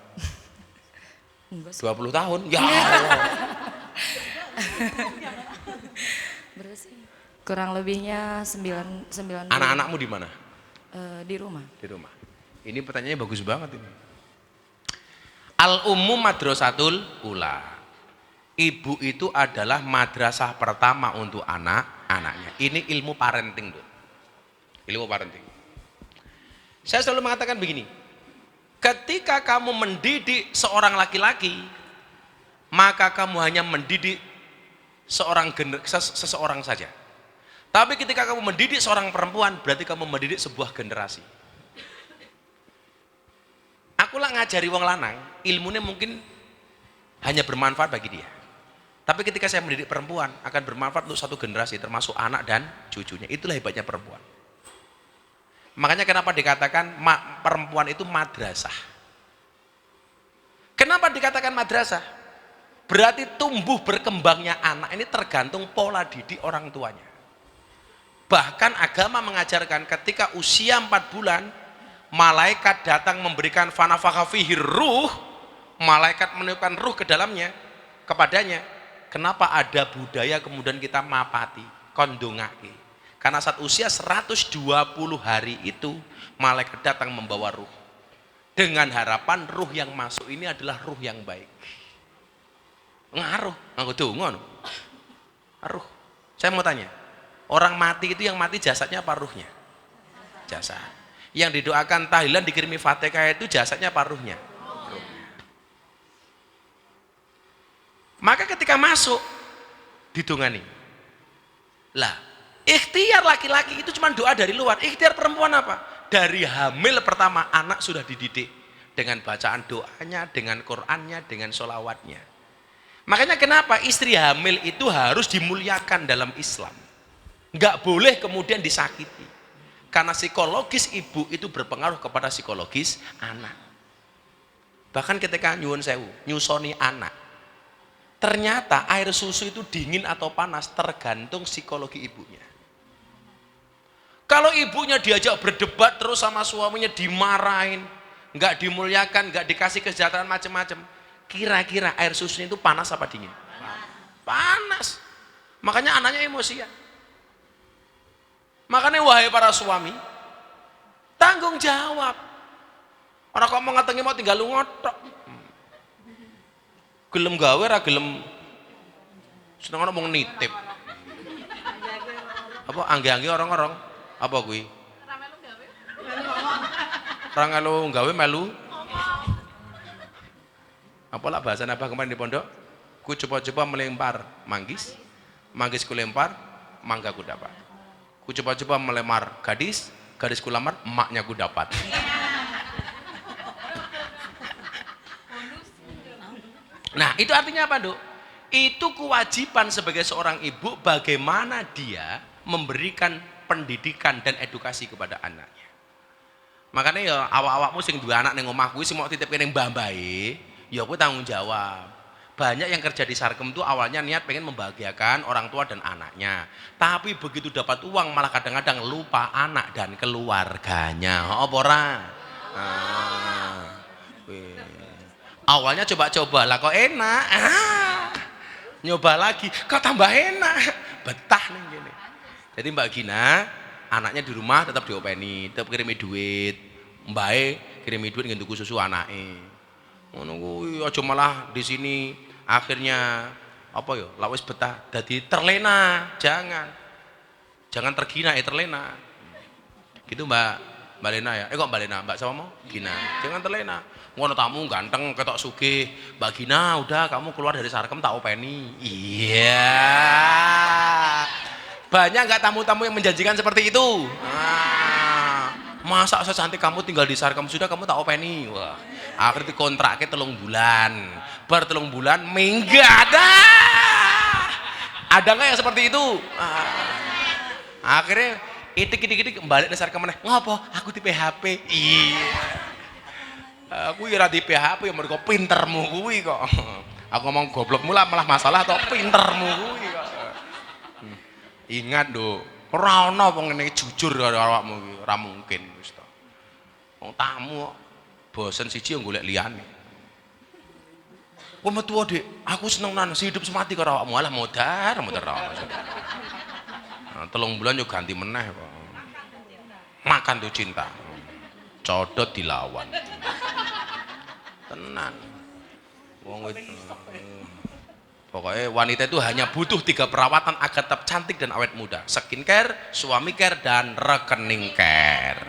Enggak sih. 20 tahun? Ya Allah. Berapa sih? Kurang lebihnya 9 Anak-anakmu di mana? di rumah. Di rumah. Ini pertanyaannya bagus banget ini. Al-Ummu Madrasatul Ula. Ibu itu adalah madrasah pertama untuk anak-anaknya. Ini ilmu parenting, tuh. Ilmu parenting. Saya selalu mengatakan begini. Ketika kamu mendidik seorang laki-laki, maka kamu hanya mendidik seseorang saja. Tapi ketika kamu mendidik seorang perempuan, berarti kamu mendidik sebuah generasi. Aku lah ngajari wong lanang, ilmunya mungkin hanya bermanfaat bagi dia. Tapi ketika saya mendidik perempuan, akan bermanfaat untuk satu generasi, termasuk anak dan cucunya. Itulah hebatnya perempuan. Makanya kenapa dikatakan perempuan itu madrasah. Kenapa dikatakan madrasah? Berarti tumbuh berkembangnya anak ini tergantung pola didik orang tuanya. Bahkan agama mengajarkan ketika usia 4 bulan, malaikat datang memberikan fanafakha fihi ruh, malaikat meniupkan ruh ke dalamnya, kepadanya. Kenapa ada budaya kemudian kita mapati, kondongake? Karena saat usia 120 hari itu, malaikat datang membawa ruh. Dengan harapan ruh yang masuk ini adalah ruh yang baik. Ngaruh, nganggo donga. Ruh. Saya mau tanya, orang mati itu yang mati jasadnya apa ruhnya? Jasad. Yang didoakan tahlilan dikirimi Fatihah itu jasadnya apa ruhnya? Ruhnya. Maka ketika masuk didongani. Lah, ikhtiar laki-laki itu cuma doa dari luar. Ikhtiar perempuan apa? Dari hamil pertama anak sudah dididik dengan bacaan doanya, dengan Qur'annya, dengan sholawatnya. Makanya kenapa istri hamil itu harus dimuliakan dalam Islam. Nggak boleh kemudian disakiti. Karena psikologis ibu itu berpengaruh kepada psikologis anak. Bahkan ketika nyuwun sewu, nyusoni anak. Ternyata air susu itu dingin atau panas tergantung psikologi ibunya. Kalau ibunya diajak berdebat terus sama suaminya dimarahin, nggak dimuliakan, nggak dikasih kesejahteraan macam-macam, kira-kira air susunya itu panas apa dingin? Panas. Makanya anaknya emosian. Makanya wahai para suami, tanggung jawab. Orang kok mau ngatengi mau tinggal lu ngotok. Gelem gawe ra gelem seneng ngomong nitip. Apa angge-angge orang-orang? Apa kuwi? Ra melu gawe melu. Apalah bahasa apa kemarin di pondok? Ku coba-coba melempar manggis, manggisku lempar, mangga ku dapat. Ku coba-coba melemar gadis, gadisku lamar, emaknya ku dapat. Nah, itu artinya apa, Dok? Itu kewajiban sebagai seorang ibu bagaimana dia memberikan pendidikan dan edukasi kepada anaknya. Makanya ya awak-awakmu sing duwe anak ning omah kuwi sing mau titipke ning mbah-mbahe, ya kuwi tanggung jawab. Banyak yang kerja di Sarkem itu awalnya niat pengen membahagiakan orang tua dan anaknya. Tapi begitu dapat uang malah kadang-kadang lupa anak dan keluarganya. Apa ora? Awalnya coba-coba lah kok enak. Nyoba lagi kok tambah enak. Betah nih gini. Jadi Mbak Gina, anaknya di rumah tetap diopeni, tetap kirimi duit. Mbae kirimi duit nggen tuku susu anake. Ngono kuwi aja malah di sini akhirnya apa ya lah wis betah dadi terlena. Jangan tergina terlena. Gitu Mbak Lena ya. Kok Mbak Lena? Mbak siapa mau? Gina. Jangan terlena. Ngono tamu ganteng ketok sugih. Mbak Gina, udah kamu keluar dari sarkem tak openi. Iya. Banyak nggak tamu-tamu yang menjanjikan seperti itu? Masa secantik kamu tinggal di sarkem sudah kamu tak openi. Wah. Akhirnya kontraknya 3 bulan. Ber 3 bulan minggat. Ada nggak yang seperti itu? Akhirnya itik balik dasar ke meneh. Ngopo? Aku di PHP. Iya. Aku ora di PHP ya mergo pintermu kuwi kok. Aku ngomong goblokmu lah malah masalah atau pintermu kuwi kok. Ingat lho, ora ono wong ngene jujur karo awakmu iki, ora mungkin wis to. Wong tamu bosen siji yo golek liyane. Wong metu Dik, aku seneng nang hidup semati karo awakmu, alah modar ono. 3 bulan yo ganti meneh kok. Makan tuh cinta. Codot dilawan. Tenan. Wong itu. Pokoknya wanita itu hanya butuh 3 perawatan agar tetap cantik dan awet muda. Skincare, suami care, dan rekening care.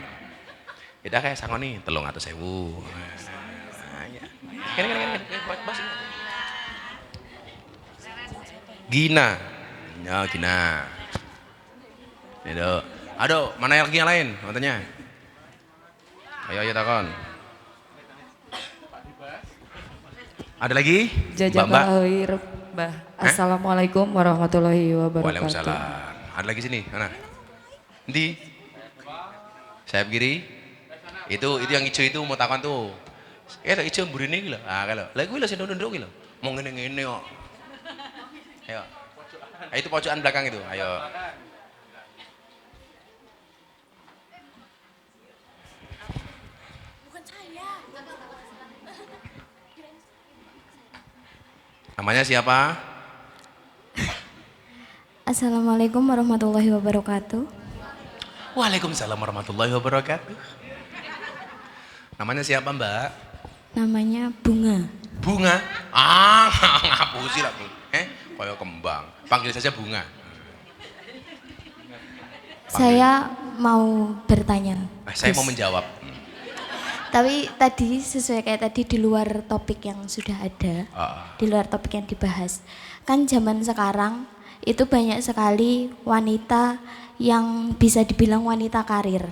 Tidak kayak sangoni 300.000. Gina. Ya, Gina. Aduh, mana lagi yang lain? Katanya. Ayo takon. Ada lagi? Mbah. Assalamualaikum warahmatullahi wabarakatuh. Waalaikumsalam. Ada lagi sini, mana? Di sayap kiri. Itu yang hijau itu mau takon tuh. Hijau burine iki lho. Kalau. Lah kuwi lho sing ndondok iki lho. Mau ngene-ngene kok. Ayo. Itu pojokan belakang itu. Ayo. Namanya siapa? Assalamualaikum warahmatullahi wabarakatuh. Waalaikumsalam warahmatullahi wabarakatuh. Namanya siapa Mbak? Namanya Bunga. Bunga? Ngapusi lah Bu. Kaya kembang. Panggil saja Bunga. Saya mau bertanya. Saya mau menjawab. Tapi tadi sesuai kayak tadi di luar topik yang sudah ada, di luar topik yang dibahas. Kan zaman sekarang itu banyak sekali wanita yang bisa dibilang wanita karir.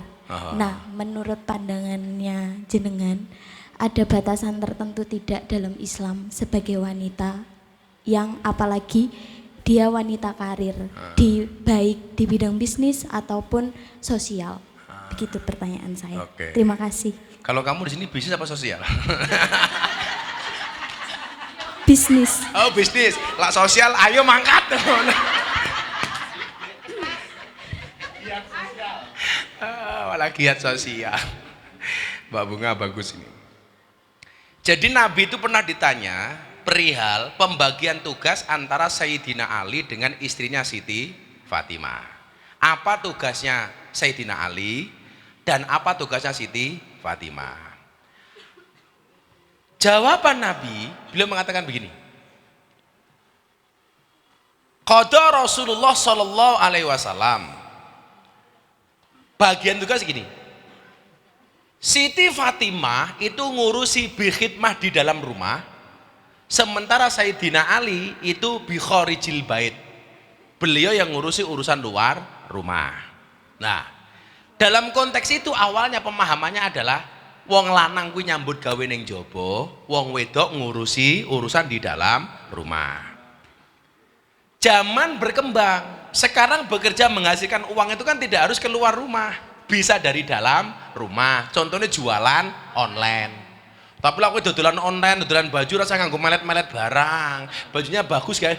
Nah, menurut pandangannya jenengan, ada batasan tertentu tidak dalam Islam sebagai wanita yang apalagi dia wanita karir, baik di bidang bisnis ataupun sosial. Begitu pertanyaan saya. Terima kasih. Kalau kamu di sini bisnis apa sosial? Bisnis. Oh bisnis, lah sosial, ayo mangkat. Malah giat sosial. Mbak Bunga bagus ini. Jadi Nabi itu pernah ditanya perihal pembagian tugas antara Sayyidina Ali dengan istrinya Siti Fatimah. Apa tugasnya Sayyidina Ali dan apa tugasnya Siti Fatimah? Jawaban Nabi, beliau mengatakan begini. Qada Rasulullah sallallahu alaihi wasallam. Bagian tugas gini. Siti Fatimah itu ngurusi bikhidmah di dalam rumah, sementara Sayyidina Ali itu bi kharijil bait. Beliau yang ngurusi urusan luar rumah. Nah, dalam konteks itu awalnya pemahamannya adalah wong lanang kuwi nyambut gawe ning jaba, wong wedok ngurusi urusan di dalam rumah. Zaman berkembang, sekarang bekerja menghasilkan uang itu kan tidak harus keluar rumah, bisa dari dalam rumah. Contohnya jualan online. Tapi lah aku dodolan online, dodolan baju rasa nganggo melet-melet barang. Bajunya bagus guys.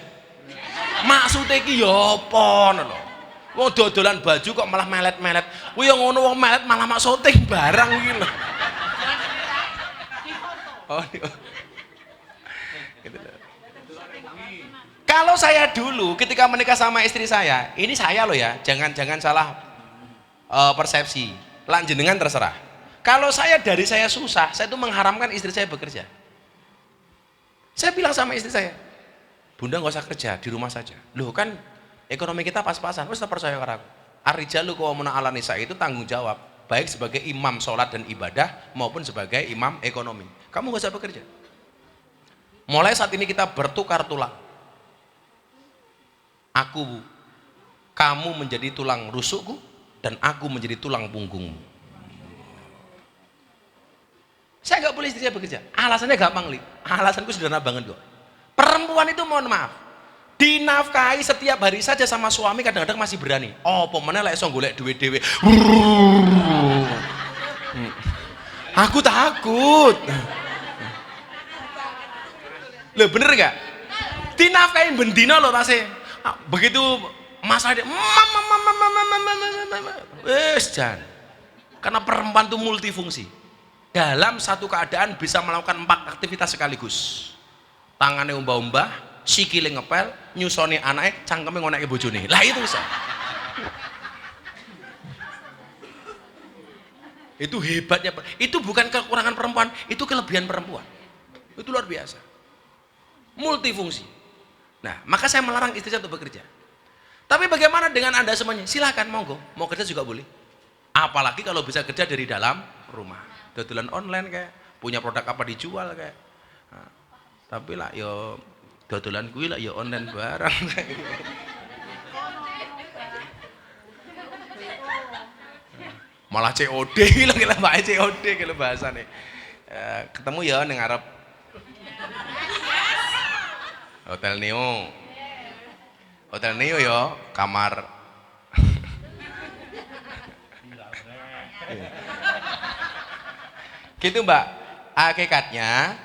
Maksudnya iki ya apa lho? Wong dodolan baju kok malah melet-melet. Kuwi yang ngono wong melet malah mak syuting barang iki lho. Oh. Gitu loh. Kalau saya dulu ketika menikah sama istri saya, ini saya loh ya, jangan salah persepsi. Lan jenengan terserah. Kalau saya dari saya susah, saya itu mengharamkan istri saya bekerja. Saya bilang sama istri saya, Bunda nggak usah kerja, di rumah saja. Loh kan ekonomi kita pas-pasan, wis percaya karo aku. Ar-rijalu qawwamun 'alan nisa itu tanggung jawab. baik sebagai imam sholat dan ibadah maupun sebagai imam ekonomi. Kamu gak usah bekerja. Mulai saat ini kita bertukar tulang. Kamu menjadi tulang rusukku dan aku menjadi tulang punggungmu. Saya nggak boleh istri saya bekerja. Alasannya gampang, Li. Alasanku sederhana banget kok. Perempuan itu mohon maaf, dinafkahi setiap hari saja sama suami kadang-kadang masih berani. Oh, pemenang lek iso golek duit dhewe. Aku takut. Loh bener gak? Dinafkahi bendina loh tasnya. Begitu masalah dia, jan. Karena perempuan itu multifungsi. Dalam satu keadaan bisa melakukan 4 aktivitas sekaligus. Tangannya umbah-umbah, sikile ngepel, nyusoni anaknya, cangkeme ngoneke bojone. Lah itu bisa. Itu hebatnya. Itu bukan kekurangan perempuan, itu kelebihan perempuan. Itu luar biasa. Multifungsi. Nah, maka saya melarang istri saya untuk bekerja. Tapi bagaimana dengan Anda semuanya? Silahkan, monggo. Mau kerja juga boleh. Apalagi kalau bisa kerja dari dalam rumah. Dodolan online kayak, punya produk apa dijual kayak. Nah, tapi lah yo dodolan kuwi lah yo online barang. Malah COD lah kira mbak COD kira bahasane. Ketemu ya ning arep Hotel Neo. Hotel Neo ya, kamar. Gitu Mbak. Hakikatnya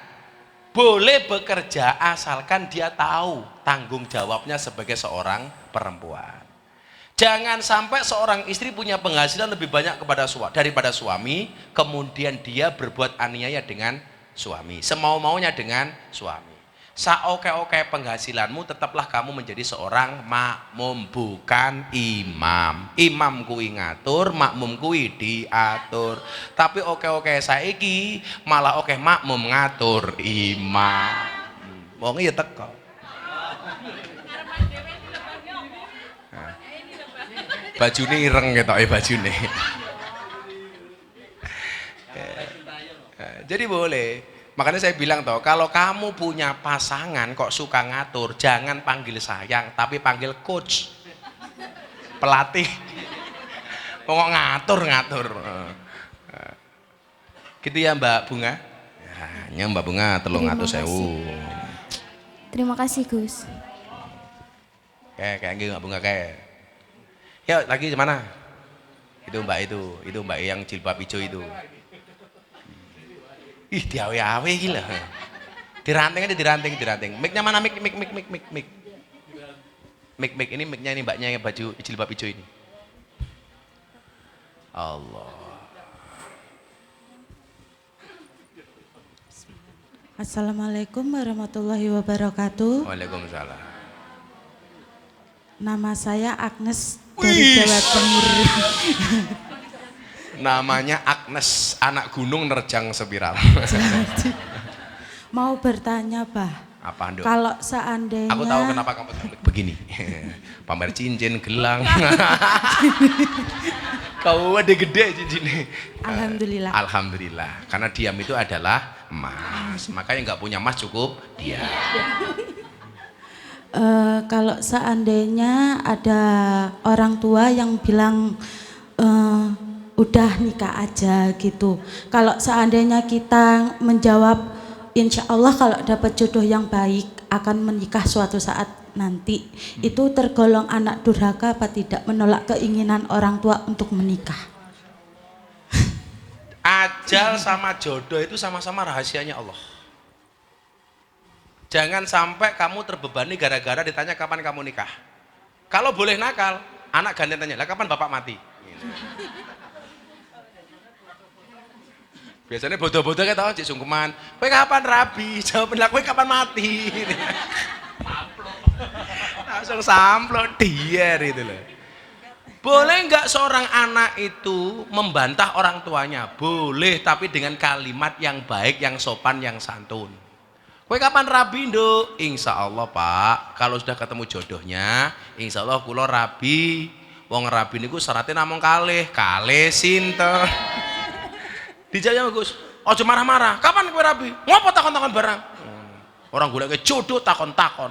boleh bekerja asalkan dia tahu tanggung jawabnya sebagai seorang perempuan. Jangan sampai seorang istri punya penghasilan lebih banyak daripada suami, kemudian dia berbuat aniaya dengan suami, semau-maunya dengan suami. Saoke-oke penghasilanmu, tetaplah kamu menjadi seorang makmum, bukan imam. Imam kuwi ngatur, makmum kuwi diatur. Tapi oke-oke saiki malah oke makmum ngatur imam. Wong ya teko. Bajune ireng ketoke bajune. Jadi boleh. Makanya saya bilang toh, kalau kamu punya pasangan kok suka ngatur, jangan panggil sayang, tapi panggil coach, pelatih. Kok ngatur-ngatur. Gitu ya Mbak Bunga? Ya Mbak Bunga, tolong ngatur sewu. Terima kasih Gus. Kayak Mbak Bunga kayak. Ya lagi mana? Itu Mbak yang jilbab hijau itu. Ih, diawe-awe gila. Diranting aja, diranting. Mic-nya mana? Mic. Mic ini mic-nya ini mbaknya yang baju jilbab hijau ini. Allah. Assalamualaikum warahmatullahi wabarakatuh. Waalaikumsalam. Nama saya Agnes dari Jawa Timur. Namanya Agnes, anak gunung nerjang spiral. Mau bertanya, Bah. Apa, Nduk? Kalau seandainya Aku tahu kenapa kamu begini. Pamer cincin, gelang. Kau ada gede cincinnya. Alhamdulillah. Alhamdulillah. Karena diam itu adalah emas. Makanya nggak punya emas cukup diam. Kalau seandainya ada orang tua yang bilang udah nikah aja gitu. Kalau seandainya kita menjawab insya Allah kalau dapat jodoh yang baik akan menikah suatu saat nanti, itu tergolong anak durhaka apa tidak, menolak keinginan orang tua untuk menikah? Ajal sama jodoh itu sama-sama rahasianya Allah. Jangan sampai kamu terbebani gara-gara ditanya kapan kamu nikah. Kalau boleh nakal, anak gantian tanya, lah kapan bapak mati? Biasanya bodoh-bodoh kayak tau cik sungkeman, kowe kapan rabi? Jawabin lah, kowe kapan mati? Langsung samplok dier itu loh. Boleh nggak seorang anak itu membantah orang tuanya? Boleh, tapi dengan kalimat yang baik, yang sopan, yang santun. Kowe kapan rabi, Nduk? Insya Allah Pak, kalau sudah ketemu jodohnya, insya Allah kulo rabi. Wong rabi niku syaratnya namung kalih sinten. Dijawab Gus, aja marah-marah. Kapan kowe rabi? Ngopo takon-takon barang? Orang goleke jodoh takon-takon.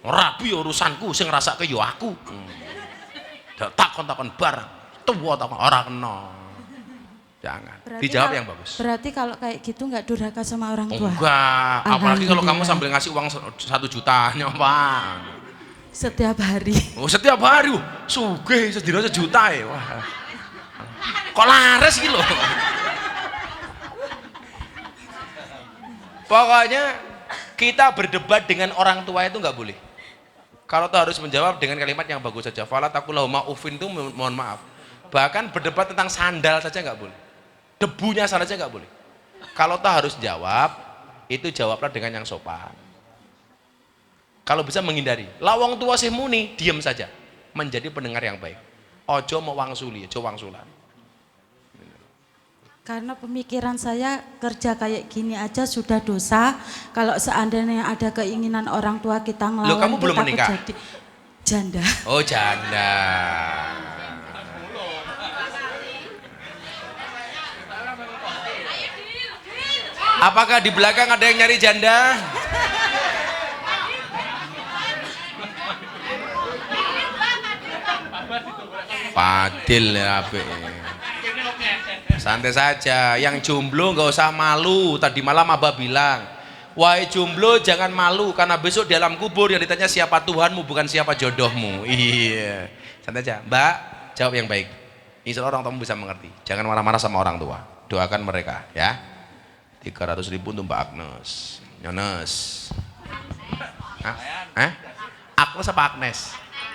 Rabi urusanku, sing ngrasake yo aku. Takon-takon barang. Tuwa takon ora kena. Jangan. Dijawab yang bagus. Berarti kalau kayak gitu nggak durhaka sama orang tua? Enggak, apalagi kalau kamu sambil ngasih uang 1 juta nyoba. Setiap hari. Oh, setiap hari. Sugih sedina 1 juta ya. Wah. Kok laris iki lho. Pokoknya kita berdebat dengan orang tua itu nggak boleh. Kalau tuh harus menjawab dengan kalimat yang bagus saja. Fala taqulahuma uffin itu mohon maaf. Bahkan berdebat tentang sandal saja nggak boleh. Debunya saja nggak boleh. Kalau tuh harus jawab, itu jawablah dengan yang sopan. Kalau bisa menghindari. Lawang tua sih muni, diam saja. Menjadi pendengar yang baik. Ojo mau wangsuli, ojo wangsulan. Karena pemikiran saya kerja kayak gini aja sudah dosa. Kalau seandainya ada keinginan orang tua kita ngelawan, Loh, kamu belum takut menikah? jadi janda. Oh, janda. Apakah di belakang ada yang nyari janda? Padil ya apik. Santai saja, yang jomblo nggak usah malu. Tadi malam Abah bilang, wahai jomblo jangan malu karena besok di alam kubur yang ditanya siapa Tuhanmu bukan siapa jodohmu. Iya, santai aja. Mbak, jawab yang baik. Insya Allah orang tua bisa mengerti. Jangan marah-marah sama orang tua. Doakan mereka, ya. 300.000 untuk Mbak Agnes. Yones. Agnes apa Agnes?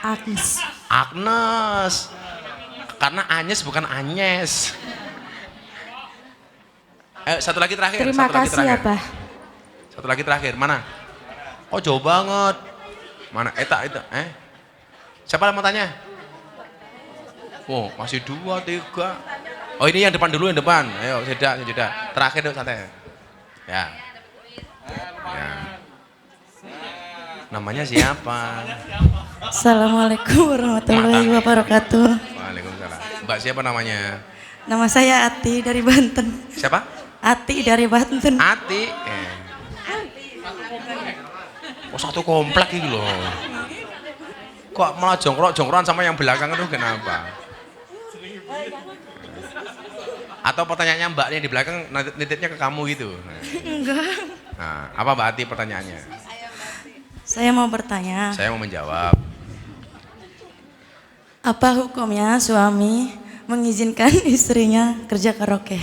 Agnes. Agnes. Karena Agnes bukan Agnes. Satu lagi terakhir. Terima kasih ya, Bah. Satu lagi terakhir. Mana? Oh, jauh banget. Mana? Itu. Siapa yang mau tanya? Oh, masih 2, 3. Oh, ini yang depan dulu, yang depan. Ayo, jeda. Terakhir dulu santai. Ya. Namanya siapa? Assalamualaikum warahmatullahi wabarakatuh. Waalaikumsalam. Mbak siapa namanya? Nama saya Ati dari Banten. Siapa? Ati dari Banten. Ati. Oh, satu komplek ini loh. Kok malah jongkroan sama yang belakang itu kenapa? Atau pertanyaannya Mbak yang di belakang nitipnya ke kamu gitu? Enggak. Nah, apa Mbak Ati pertanyaannya? Saya mau bertanya. Saya mau menjawab. Apa hukumnya suami mengizinkan istrinya kerja karaoke?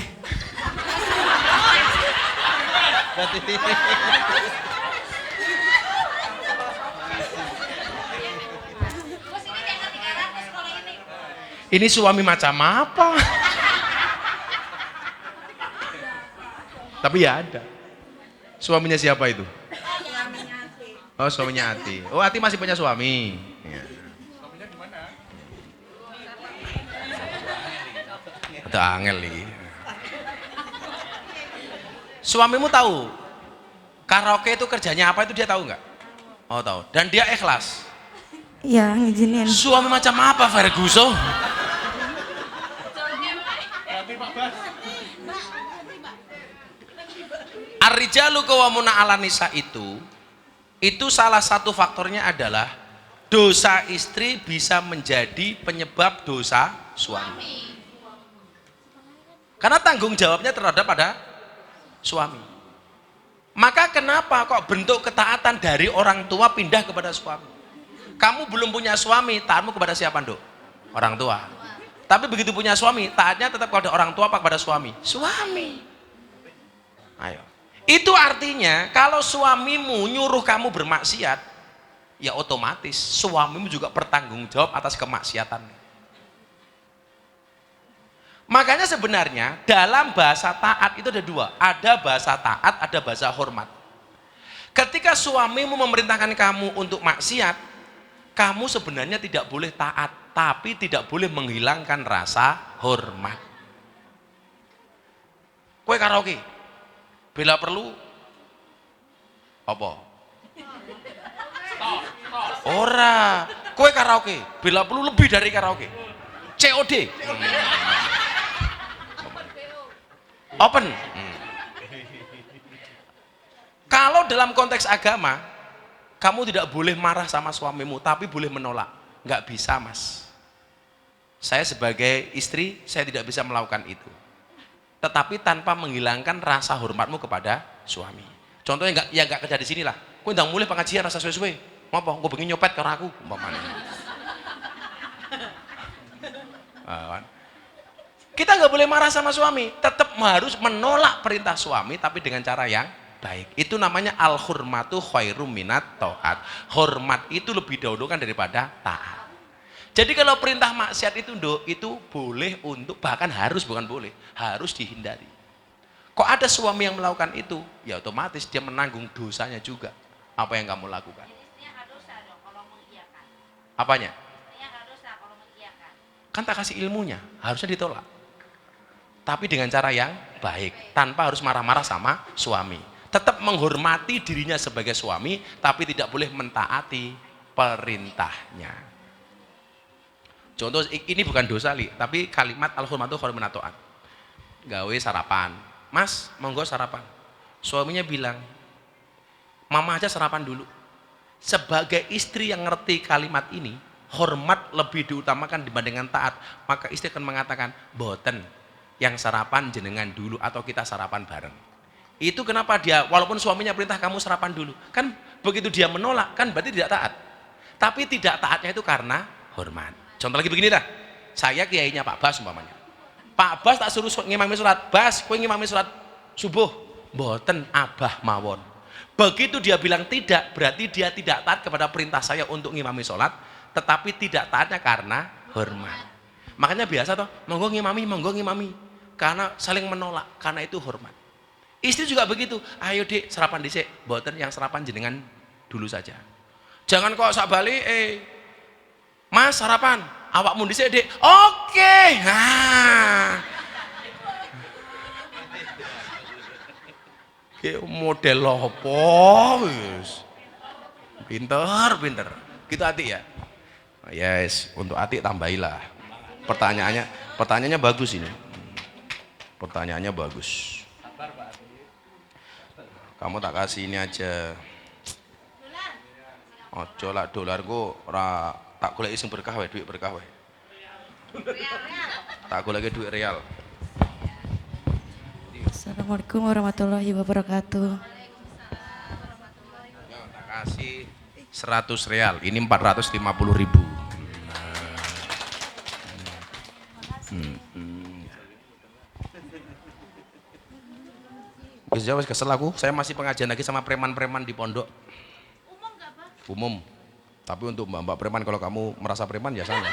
Ini suami macam apa? Tapi ya ada. Suaminya siapa itu? Oh, suaminya Ati. Oh, Ati masih punya suami. Ya. Suaminya di mana? Ada angel nih. Suamimu tahu karaoke itu kerjanya apa itu dia tahu nggak? Oh, tahu. Dan dia ikhlas. Ya, ngizinin. Suami macam apa Ferguson? Ar-rijalu qawwamuna 'alan nisa itu salah satu faktornya adalah dosa istri bisa menjadi penyebab dosa suami. Karena tanggung jawabnya terhadap pada suami. Maka kenapa kok bentuk ketaatan dari orang tua pindah kepada suami? Kamu belum punya suami, taatmu kepada siapa, Nduk? Orang tua. Tapi begitu punya suami, taatnya tetap kepada orang tua apa kepada suami? Suami. Ayo. Itu artinya kalau suamimu nyuruh kamu bermaksiat, ya otomatis suamimu juga bertanggung jawab atas kemaksiatan. Makanya sebenarnya dalam bahasa taat itu ada 2, ada bahasa taat, ada bahasa hormat. Ketika suamimu memerintahkan kamu untuk maksiat, kamu sebenarnya tidak boleh taat, tapi tidak boleh menghilangkan rasa hormat. Kowe karaoke, bila perlu apa? Ora, Kowe karaoke, bila perlu lebih dari karaoke. COD. Open. Kalau dalam konteks agama, kamu tidak boleh marah sama suamimu, tapi boleh menolak. Nggak bisa, Mas. Saya sebagai istri, saya tidak bisa melakukan itu. Tetapi tanpa menghilangkan rasa hormatmu kepada suami. Contohnya nggak kerja di sini lah. Kau tidak boleh pengajian rasa suwe-suwe. Ngapa? Gue pengen nyopet ke aku. Kita nggak boleh marah sama suami. Tetap harus menolak perintah suami, tapi dengan cara yang baik. Itu namanya al-hurmatu khairum minat ta'at. Hormat itu lebih dahulu kan daripada taat. Jadi kalau perintah maksiat itu boleh untuk, bahkan harus, bukan boleh, harus dihindari. Kok ada suami yang melakukan itu, ya otomatis dia menanggung dosanya juga. Apa yang kamu lakukan? Apanya? Kan tak kasih ilmunya, harusnya ditolak. Tapi dengan cara yang baik, tanpa harus marah-marah sama suami. Tetap menghormati dirinya sebagai suami, tapi tidak boleh mentaati perintahnya. Contoh, ini bukan dosa li, tapi kalimat al-hurmatu khairum minat ta'at. Gawe sarapan, Mas, monggo sarapan. Suaminya bilang, mama aja sarapan dulu. Sebagai istri yang ngerti kalimat ini, hormat lebih diutamakan dibandingkan taat, maka istri akan mengatakan, boten, yang sarapan jenengan dulu atau kita sarapan bareng. Itu kenapa dia, walaupun suaminya perintah kamu sarapan dulu, kan begitu dia menolak, kan berarti tidak taat. Tapi tidak taatnya itu karena hormat. Contoh lagi begini dah, saya kiainya Pak Bas umpamanya. Pak Bas tak suruh ngimami sholat, Bas, kowe ngimami sholat subuh, boten abah mawon. Begitu dia bilang tidak, berarti dia tidak taat kepada perintah saya untuk ngimami sholat, tetapi tidak taatnya karena hormat. Makanya biasa toh, monggo ngimami, karena saling menolak, karena itu hormat. Istri juga begitu, ayo dek sarapan dhisik, boten yang sarapan jenengan dulu saja. Jangan kok sak bali, Mas sarapan, awakmu dhisik dek. Oke. Nah. Ki model apa wis. Pinter. Gitu Atik ya. Yes, untuk Atik tambahilah. Pertanyaannya bagus ini. Pertanyaannya bagus. Kamu tak kasih ini aja. Ojo lah dolarku ora tak golek sing berkah wae, duit berkah wae. Tak golek duit real. Assalamualaikum warahmatullahi wabarakatuh. Ya, tak kasih 100 real. Ini 450.000. Wis kesel aku, saya masih pengajian lagi sama preman-preman di pondok. Umum enggak, Pak? Umum. Tapi untuk mbak-mbak preman, kalau kamu merasa preman ya sana.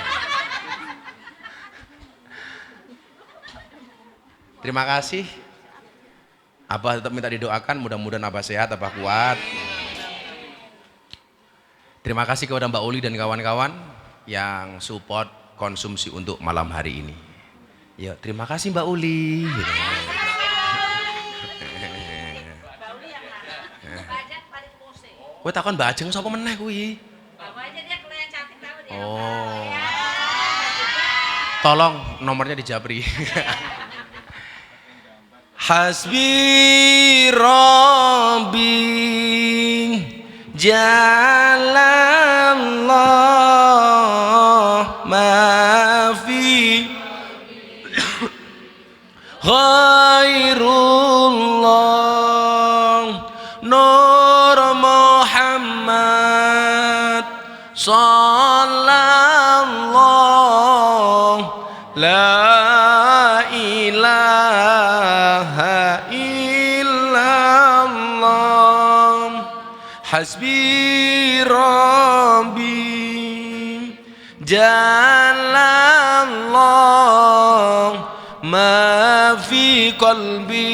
Terima kasih. Abah tetap minta didoakan, mudah-mudahan Abah sehat, Abah kuat. Terima kasih kepada Mbak Uli dan kawan-kawan yang support konsumsi untuk malam hari ini. Ya, terima kasih Mbak Uli. Kowe takon Mbak Ajeng sapa meneh kuwi? Oh. Tolong nomornya di Japri. Hasbi Rabbi Jalallah ma fi Ghairullah Nur Muhammad Sallallahu La ilaha illallah Hasbi Rabbi Jalallah Ma fi qalbi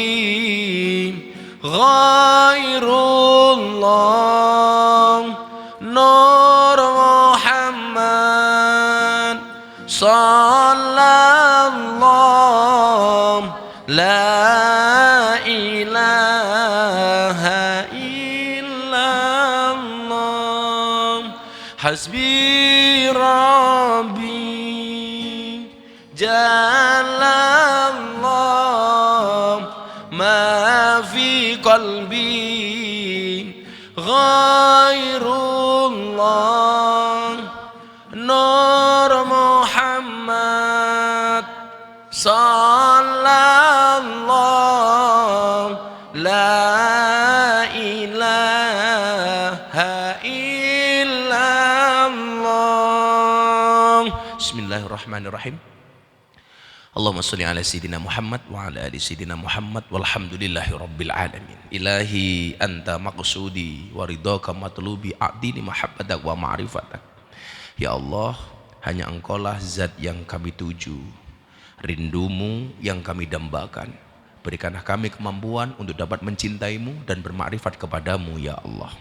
Ghairullah Nur Muhammad Sallallahu La ilaha illallah Hasbi Rabbi Jalallah ma fi qalbi ghairullah Nur Muhammad sallallahu la ilaha illallah. Bismillahirrahmanirrahim. Allahumma sholli ala sayyidina Muhammad wa ala ali sayyidina Muhammad walhamdulillahi rabbil alamin. Ilahi anta maqsudi wa ridhaka matlubi a'dini mahabbatak wa ma'rifatak. Ya Allah, hanya Engkaulah zat yang kami tuju, rindumu yang kami dambakan. Berikanlah kami kemampuan untuk dapat mencintaimu dan bermakrifat kepadamu ya Allah.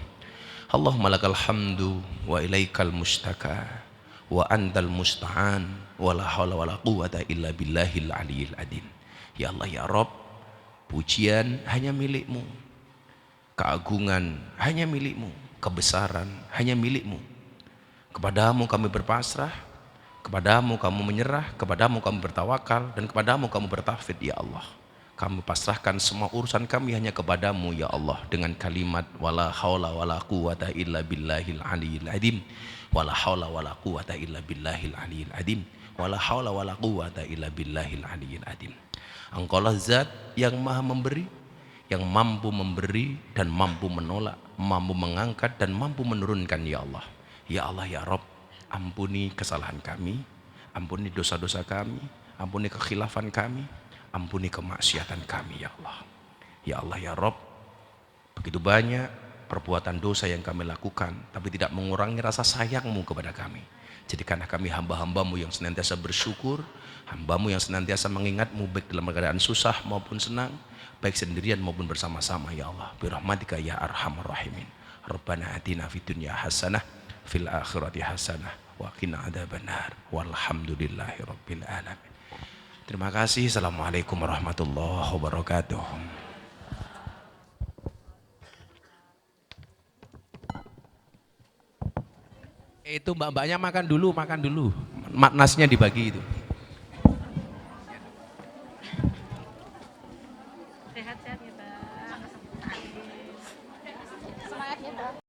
Allahumma lakal hamdu wa ilaikal mustaka wa antal musta'an wa la hawla wa la quwwata illa billahil aliyil adin. Ya Allah ya Rabb, pujian hanya milikmu, keagungan hanya milikmu, kebesaran hanya milikmu. Kepadamu kami berpasrah, kepadamu kami menyerah, kepadamu kami bertawakal, dan kepadamu kami bertauhid ya Allah. Kami pasrahkan semua urusan kami hanya kepadamu ya Allah, dengan kalimat wala haula wala quwata illa billahil aliyil adim, wala haula wala quwata illa billahil aliyil adim, wala haula wala quwata illa billahil aliyil adim. Engkaulah zat yang maha memberi, yang mampu memberi dan mampu menolak, mampu mengangkat dan mampu menurunkan ya Allah. Ya Allah ya Rabb, ampuni kesalahan kami, ampuni dosa-dosa kami, ampuni kekhilafan kami, ampuni kemaksiatan kami ya Allah. Ya Allah ya Rabb, begitu banyak perbuatan dosa yang kami lakukan tapi tidak mengurangi rasa sayangmu kepada kami. Jadikanlah kami hamba-hambamu yang senantiasa bersyukur, hambamu yang senantiasa mengingatmu baik dalam keadaan susah maupun senang, baik sendirian maupun bersama-sama ya Allah. Birahmatika ya arhamar rahimin. Rabbana atina fid dunya hasanah fil akhirati hasanah wa qina adzabannar walhamdulillahi rabbil alamin. Terima kasih. Assalamualaikum warahmatullahi wabarakatuh. Itu mbak-mbaknya makan dulu. Nasinya dibagi itu. Sehat-sehat ya, Bang. Semangat ya, Bang.